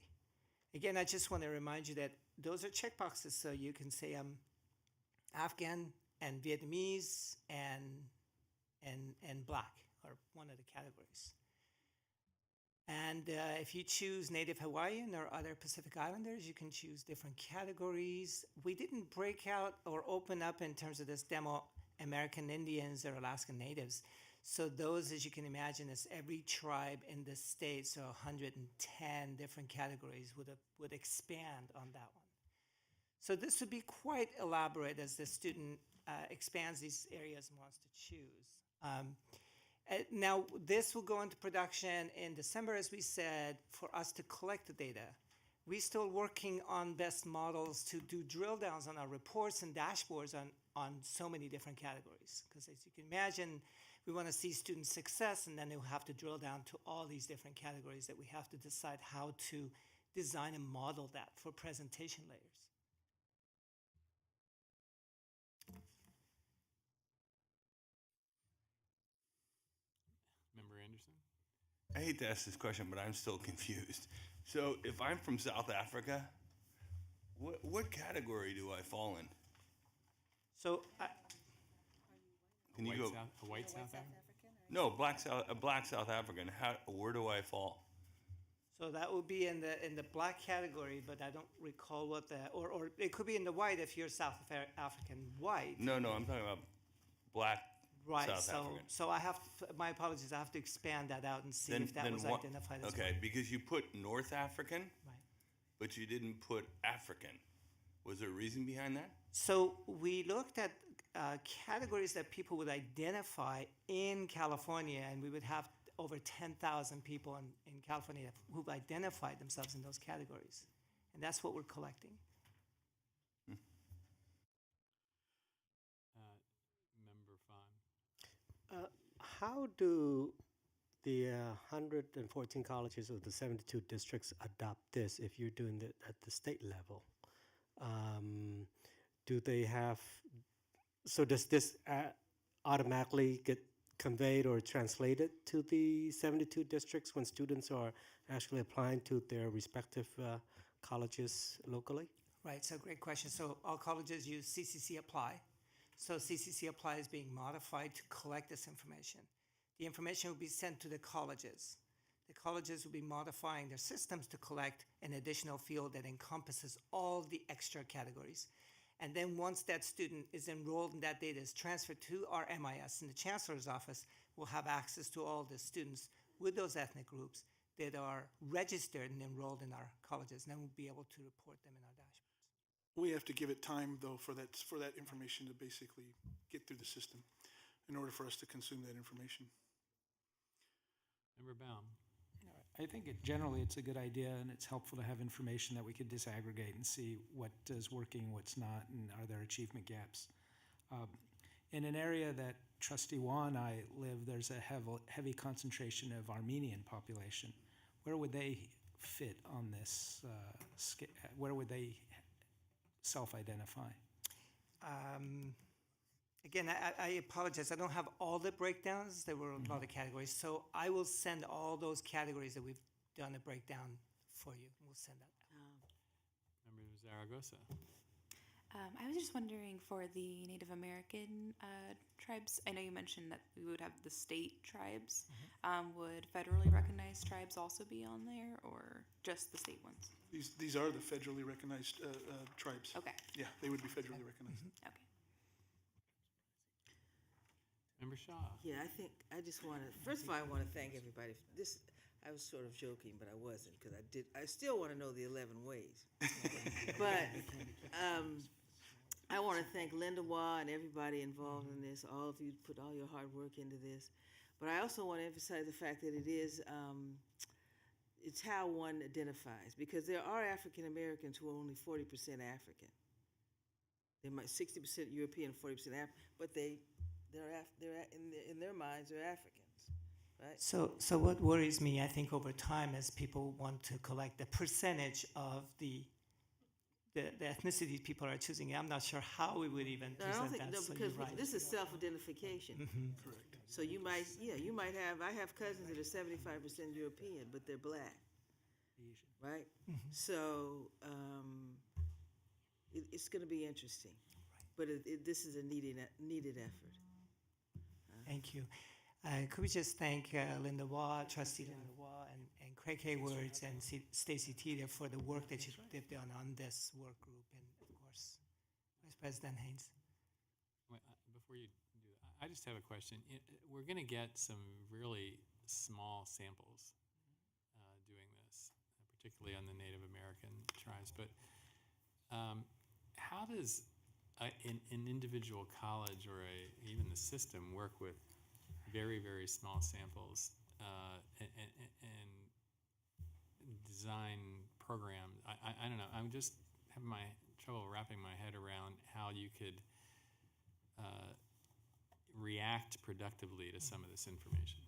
Again, I just want to remind you that those are checkboxes, so you can say I'm Afghan and Vietnamese and Black are one of the categories. And if you choose Native Hawaiian or other Pacific Islanders, you can choose different categories. We didn't break out or open up in terms of this demo American Indians or Alaskan Natives. So those, as you can imagine, is every tribe in the state, so 110 different categories would expand on that one. So this would be quite elaborate as the student expands these areas and wants to choose. Now, this will go into production in December, as we said, for us to collect the data. We're still working on best models to do drill downs on our reports and dashboards on so many different categories. Because as you can imagine, we want to see student success, and then we'll have to drill down to all these different categories that we have to decide how to design and model that for presentation layers. Member Anderson? I hate to ask this question, but I'm still confused. So if I'm from South Africa, what category do I fall in? So can you go? A white South African? No, a black South African. Where do I fall? So that would be in the Black category, but I don't recall what or it could be in the white if you're South African white. No, I'm talking about black Right, South African. so I have, my apologies, I have to expand that out and see if that was identified as okay, because you put North African, Right. but you didn't put African. Was there a reason behind that? So we looked at categories that people would identify in California, and we would have over 10,000 people in California who've identified themselves in those categories. And that's what we're collecting. Member Fawn? How do the 114 colleges of the 72 districts adopt this if you're doing it at the state level? Do they have, so does this automatically get conveyed or translated to the 72 districts when students are actually applying to their respective colleges locally? Right, so great question. So all colleges use CCC Apply. So CCC Apply is being modified to collect this information. The information will be sent to the colleges. The colleges will be modifying their systems to collect an additional field that encompasses all the extra categories. And then once that student is enrolled and that data is transferred to our MIS in the chancellor's office, we'll have access to all the students with those ethnic groups that are registered and enrolled in our colleges, and then we'll be able to report them in our dashboards. We have to give it time, though, for that information to basically get through the system in order for us to consume that information. Member Baum? I think generally it's a good idea, and it's helpful to have information that we could disaggregate and see what is working, what's not, and are there achievement gaps. In an area that Trustee Wan and I live, there's a heavy concentration of Armenian population. Where would they fit on this scale? Where would they self-identify? Again, I apologize. I don't have all the breakdowns. There were a lot of categories. So I will send all those categories that we've done a breakdown for you. We'll send that out. Member Zaragoza? I was just wondering for the Native American tribes, I know you mentioned that we would have the state tribes. Would federally recognized tribes also be on there, or just the state ones? These are the federally recognized tribes. Okay. Yeah, they would be federally recognized. Okay. Member Shaw? Yeah, I just want to, first of all, I want to thank everybody. I was sort of joking, but I wasn't, because I still want to know the 11 ways. But I want to thank Linda Waugh and everybody involved in this. All of you put all your hard work into this. But I also want to emphasize the fact that it's how one identifies, because there are African Americans who are only 40% African. They might 60% European, 40% African, but they're in their minds, they're Africans, right? So what worries me, I think, over time, as people want to collect the percentage of the the ethnicities people are choosing. I'm not sure how we would even No, I don't present think, that. no, So because you're right. this is self-identification. Correct. So you might have, I have cousins that are 75% European, but they're black, right? So it's going to be interesting, but this is a needed effort. Thank you. Could we just thank Linda Waugh, Trustee Linda Waugh, and Craig Haywards and Stacy Teeter for the work that they've done on this work group, and of course, Vice President Haynes. Wait, before you do that, I just have a question. We're going to get some really small samples doing this, particularly on the Native American tribes. But how does an individual college or even the system work with very, very small samples and design programs? I don't know. I'm just having my trouble wrapping my head around how you could react productively to some of this information.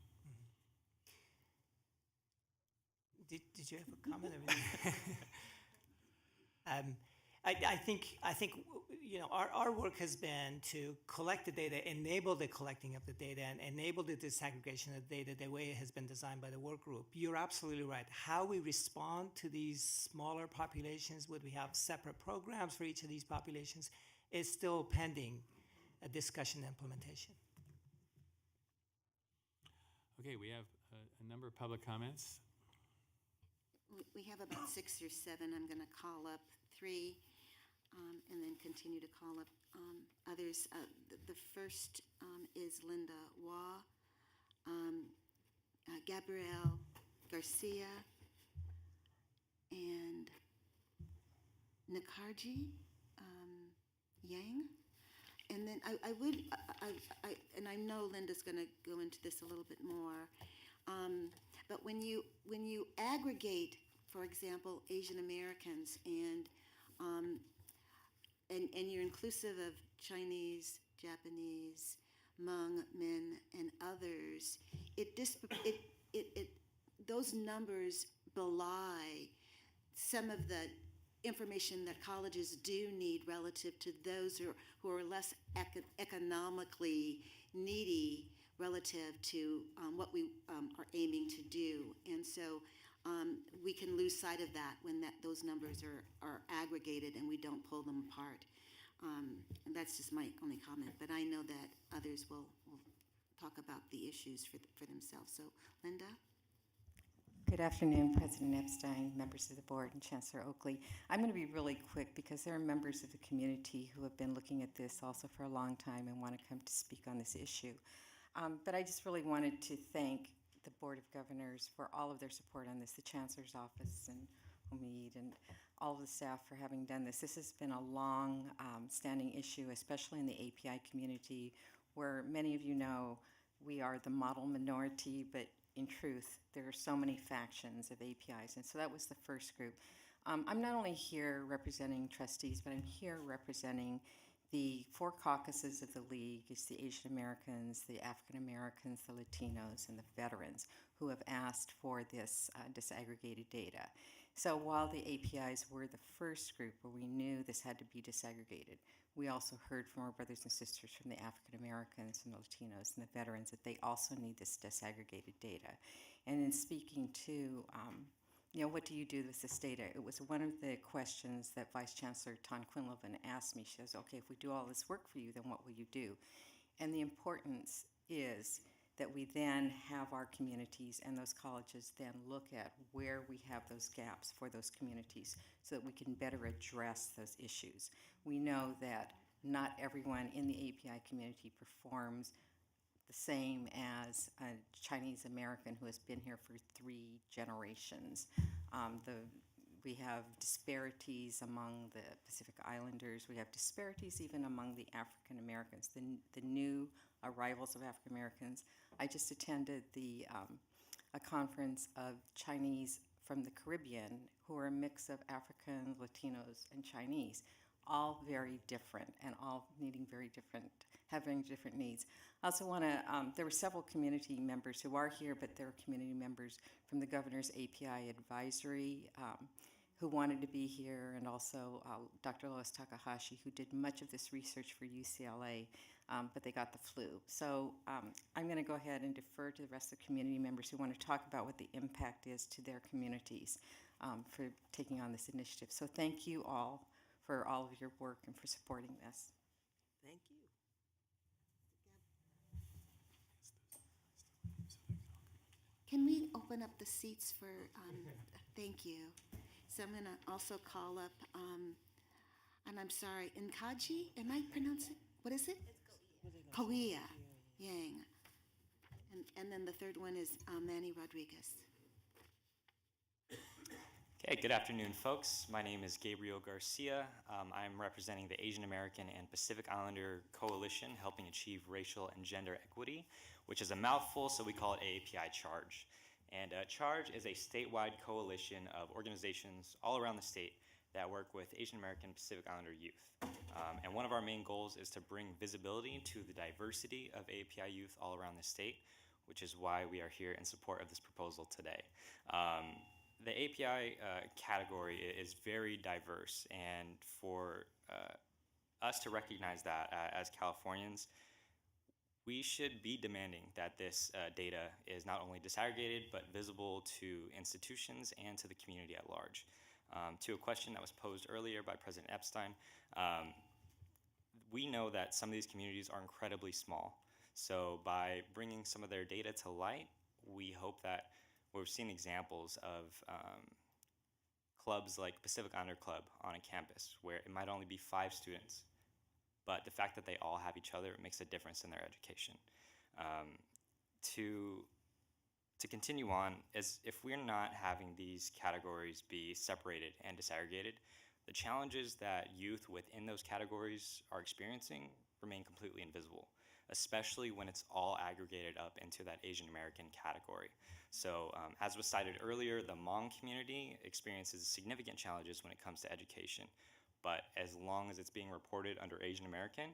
Did you have a comment? I think our work has been to collect the data, enable the collecting of the data, and enable the disaggregation of the data the way it has been designed by the work group. You're absolutely right. How we respond to these smaller populations, would we have separate programs for each of these populations, is still pending a discussion and implementation. Okay, we have a number of public comments. We have about 6 or 7. I'm going to call up 3 and then continue to call up others. The first is Linda Waugh, Gabrielle Garcia, and Nakarji Yang. And then and I know Linda's going to go into this a little bit more, but when you aggregate, for example, Asian Americans and you're inclusive of Chinese, Japanese, Hmong, Min, and others, those numbers belie some of the information that colleges do need relative to those who are less economically needy relative to what we are aiming to do. And so we can lose sight of that when those numbers are aggregated and we don't pull them apart. And that's just my only comment, but I know that others will talk about the issues for themselves. So, Linda? Good afternoon, President Epstein, members of the board, and Chancellor Oakley. I'm going to be really quick because there are members of the community who have been looking at this also for a long time and want to come to speak on this issue. But I just really wanted to thank the Board of Governors for all of their support on this, the Chancellor's Office and Omid and all of the staff for having done this. This has been a long standing issue, especially in the API community, where many of you know we are the model minority, but in truth, there are so many factions of APIs, and so that was the first group. I'm not only here representing trustees, but I'm here representing the 4 caucuses of the League. It's the Asian Americans, the African Americans, the Latinos, and the veterans who have asked for this disaggregated data. So while the APIs were the first group where we knew this had to be disaggregated, we also heard from our brothers and sisters from the African Americans and the Latinos and the veterans that they also need this disaggregated data. And in speaking to, what do you do with this data? It was one of the questions that Vice Chancellor Ton Quinlivan asked me. She says, okay, if we do all this work for you, then what will you do? And the importance is that we then have our communities and those colleges then look at where we have those gaps for those communities so that we can better address those issues. We know that not everyone in the API community performs the same as a Chinese American who has been here for 3 generations. We have disparities among the Pacific Islanders. We have disparities even among the African Americans, the new arrivals of African Americans. I just attended a conference of Chinese from the Caribbean who are a mix of African, Latinos, and Chinese, all very different and all having different needs. I also want to, there were several community members who are here, but there are community members from the Governor's API Advisory who wanted to be here, and also Dr. Lois Takahashi, who did much of this research for UCLA, but they got the flu. So I'm going to go ahead and defer to the rest of the community members who want to talk about what the impact is to their communities for taking on this initiative. So thank you all for all of your work and for supporting this. Thank you. Can we open up the seats for, thank you. So I'm going to also call up, and I'm sorry, Nkaji, am I pronouncing, what is it? It's Kauia Yang. And then the third one is Manny Rodriguez. Okay, good afternoon, folks. My name is Gabriel Garcia. I'm representing the Asian American and Pacific Islander Coalition Helping Achieve Racial and Gender Equity, which is a mouthful, so we call it AAPI Charge. And Charge is a statewide coalition of organizations all around the state that work with Asian American and Pacific Islander youth. And one of our main goals is to bring visibility to the diversity of AAPI youth all around the state, which is why we are here in support of this proposal today. The API category is very diverse, and for us to recognize that as Californians, we should be demanding that this data is not only disaggregated, but visible to institutions and to the community at large. To a question that was posed earlier by President Epstein, we know that some of these communities are incredibly small. So by bringing some of their data to light, we hope that we've seen examples of clubs like Pacific Islander Club on a campus where it might only be 5 students, but the fact that they all have each other makes a difference in their education. To continue on, as if we're not having these categories be separated and disaggregated, the challenges that youth within those categories are experiencing remain completely invisible, especially when it's all aggregated up into that Asian American category. So as was cited earlier, the Hmong community experiences significant challenges when it comes to education. But as long as it's being reported under Asian American,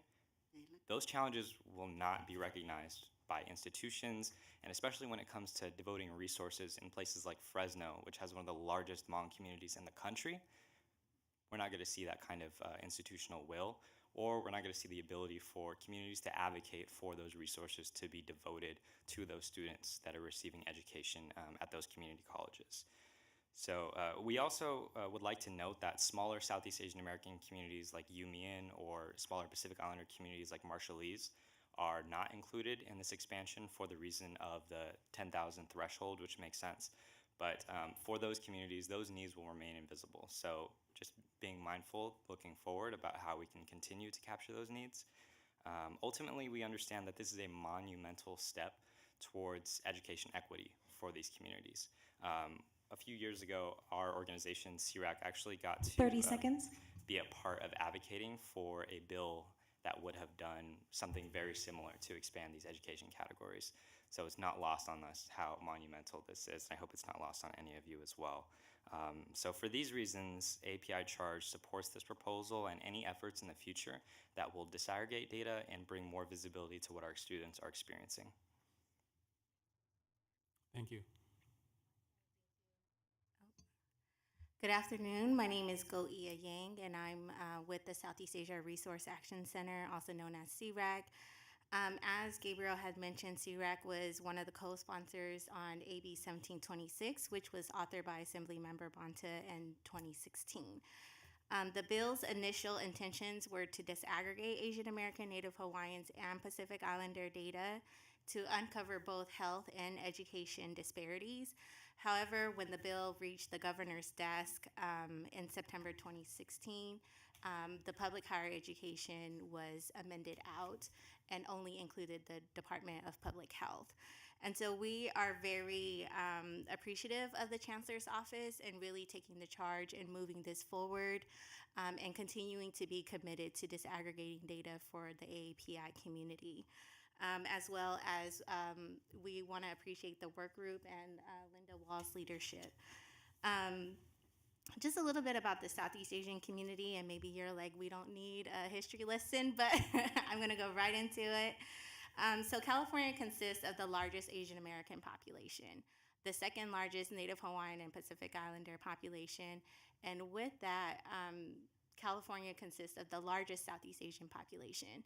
those challenges will not be recognized by institutions, and especially when it comes to devoting resources in places like Fresno, which has one of the largest Hmong communities in the country, we're not going to see that kind of institutional will, or we're not going to see the ability for communities to advocate for those resources to be devoted to those students that are receiving education at those community colleges. So we also would like to note that smaller Southeast Asian American communities like Yumian or smaller Pacific Islander communities like Marshallese are not included in this expansion for the reason of the 10,000 threshold, which makes sense. But for those communities, those needs will remain invisible. So just being mindful, looking forward about how we can continue to capture those needs. Ultimately, we understand that this is a monumental step towards education equity for these communities. A few years ago, our organization, CRAC, actually got to 30 seconds. Be a part of advocating for a bill that would have done something very similar to expand these education categories. So it's not lost on us how monumental this is, and I hope it's not lost on any of you as well. So for these reasons, API Charge supports this proposal and any efforts in the future that will disaggregate data and bring more visibility to what our students are experiencing. Thank you. Good afternoon. My name is Go-Ia Yang, and I'm with the Southeast Asia Resource Action Center, also known as CRAC. As Gabriel had mentioned, CRAC was one of the co-sponsors on AB 1726, which was authored by Assemblymember Bonta in 2016. The bill's initial intentions were to disaggregate Asian American, Native Hawaiians, and Pacific Islander data to uncover both health and education disparities. However, when the bill reached the governor's desk in September 2016, the public higher education was amended out and only included the Department of Public Health. And so we are very appreciative of the Chancellor's Office and really taking the charge and moving this forward and continuing to be committed to disaggregating data for the AAPI community. As well as we want to appreciate the work group and Linda Wall's leadership. Just a little bit about the Southeast Asian community, and maybe you're like, we don't need a history lesson, but I'm going to go right into it. So California consists of the largest Asian American population. the second largest Native Hawaiian and Pacific Islander population. And with that, California consists of the largest Southeast Asian population.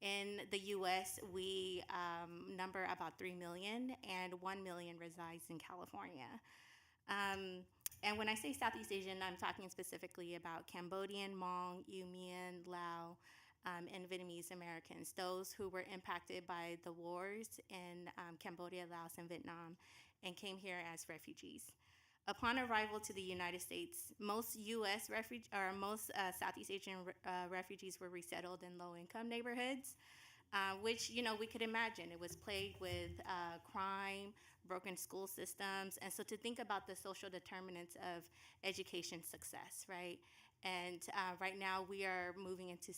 In the US, we number about 3 million, and 1 million resides in California. And when I say Southeast Asian, I'm talking specifically about Cambodian, Hmong, Yumian, Lao, and Vietnamese Americans, those who were impacted by the wars in Cambodia, Laos, and Vietnam, and came here as refugees. Upon arrival to the United States, most Southeast Asian refugees were resettled in low-income neighborhoods, which, we could imagine. It was plagued with crime, broken school systems, and so to think about the social determinants of education success, right? And right now we are moving into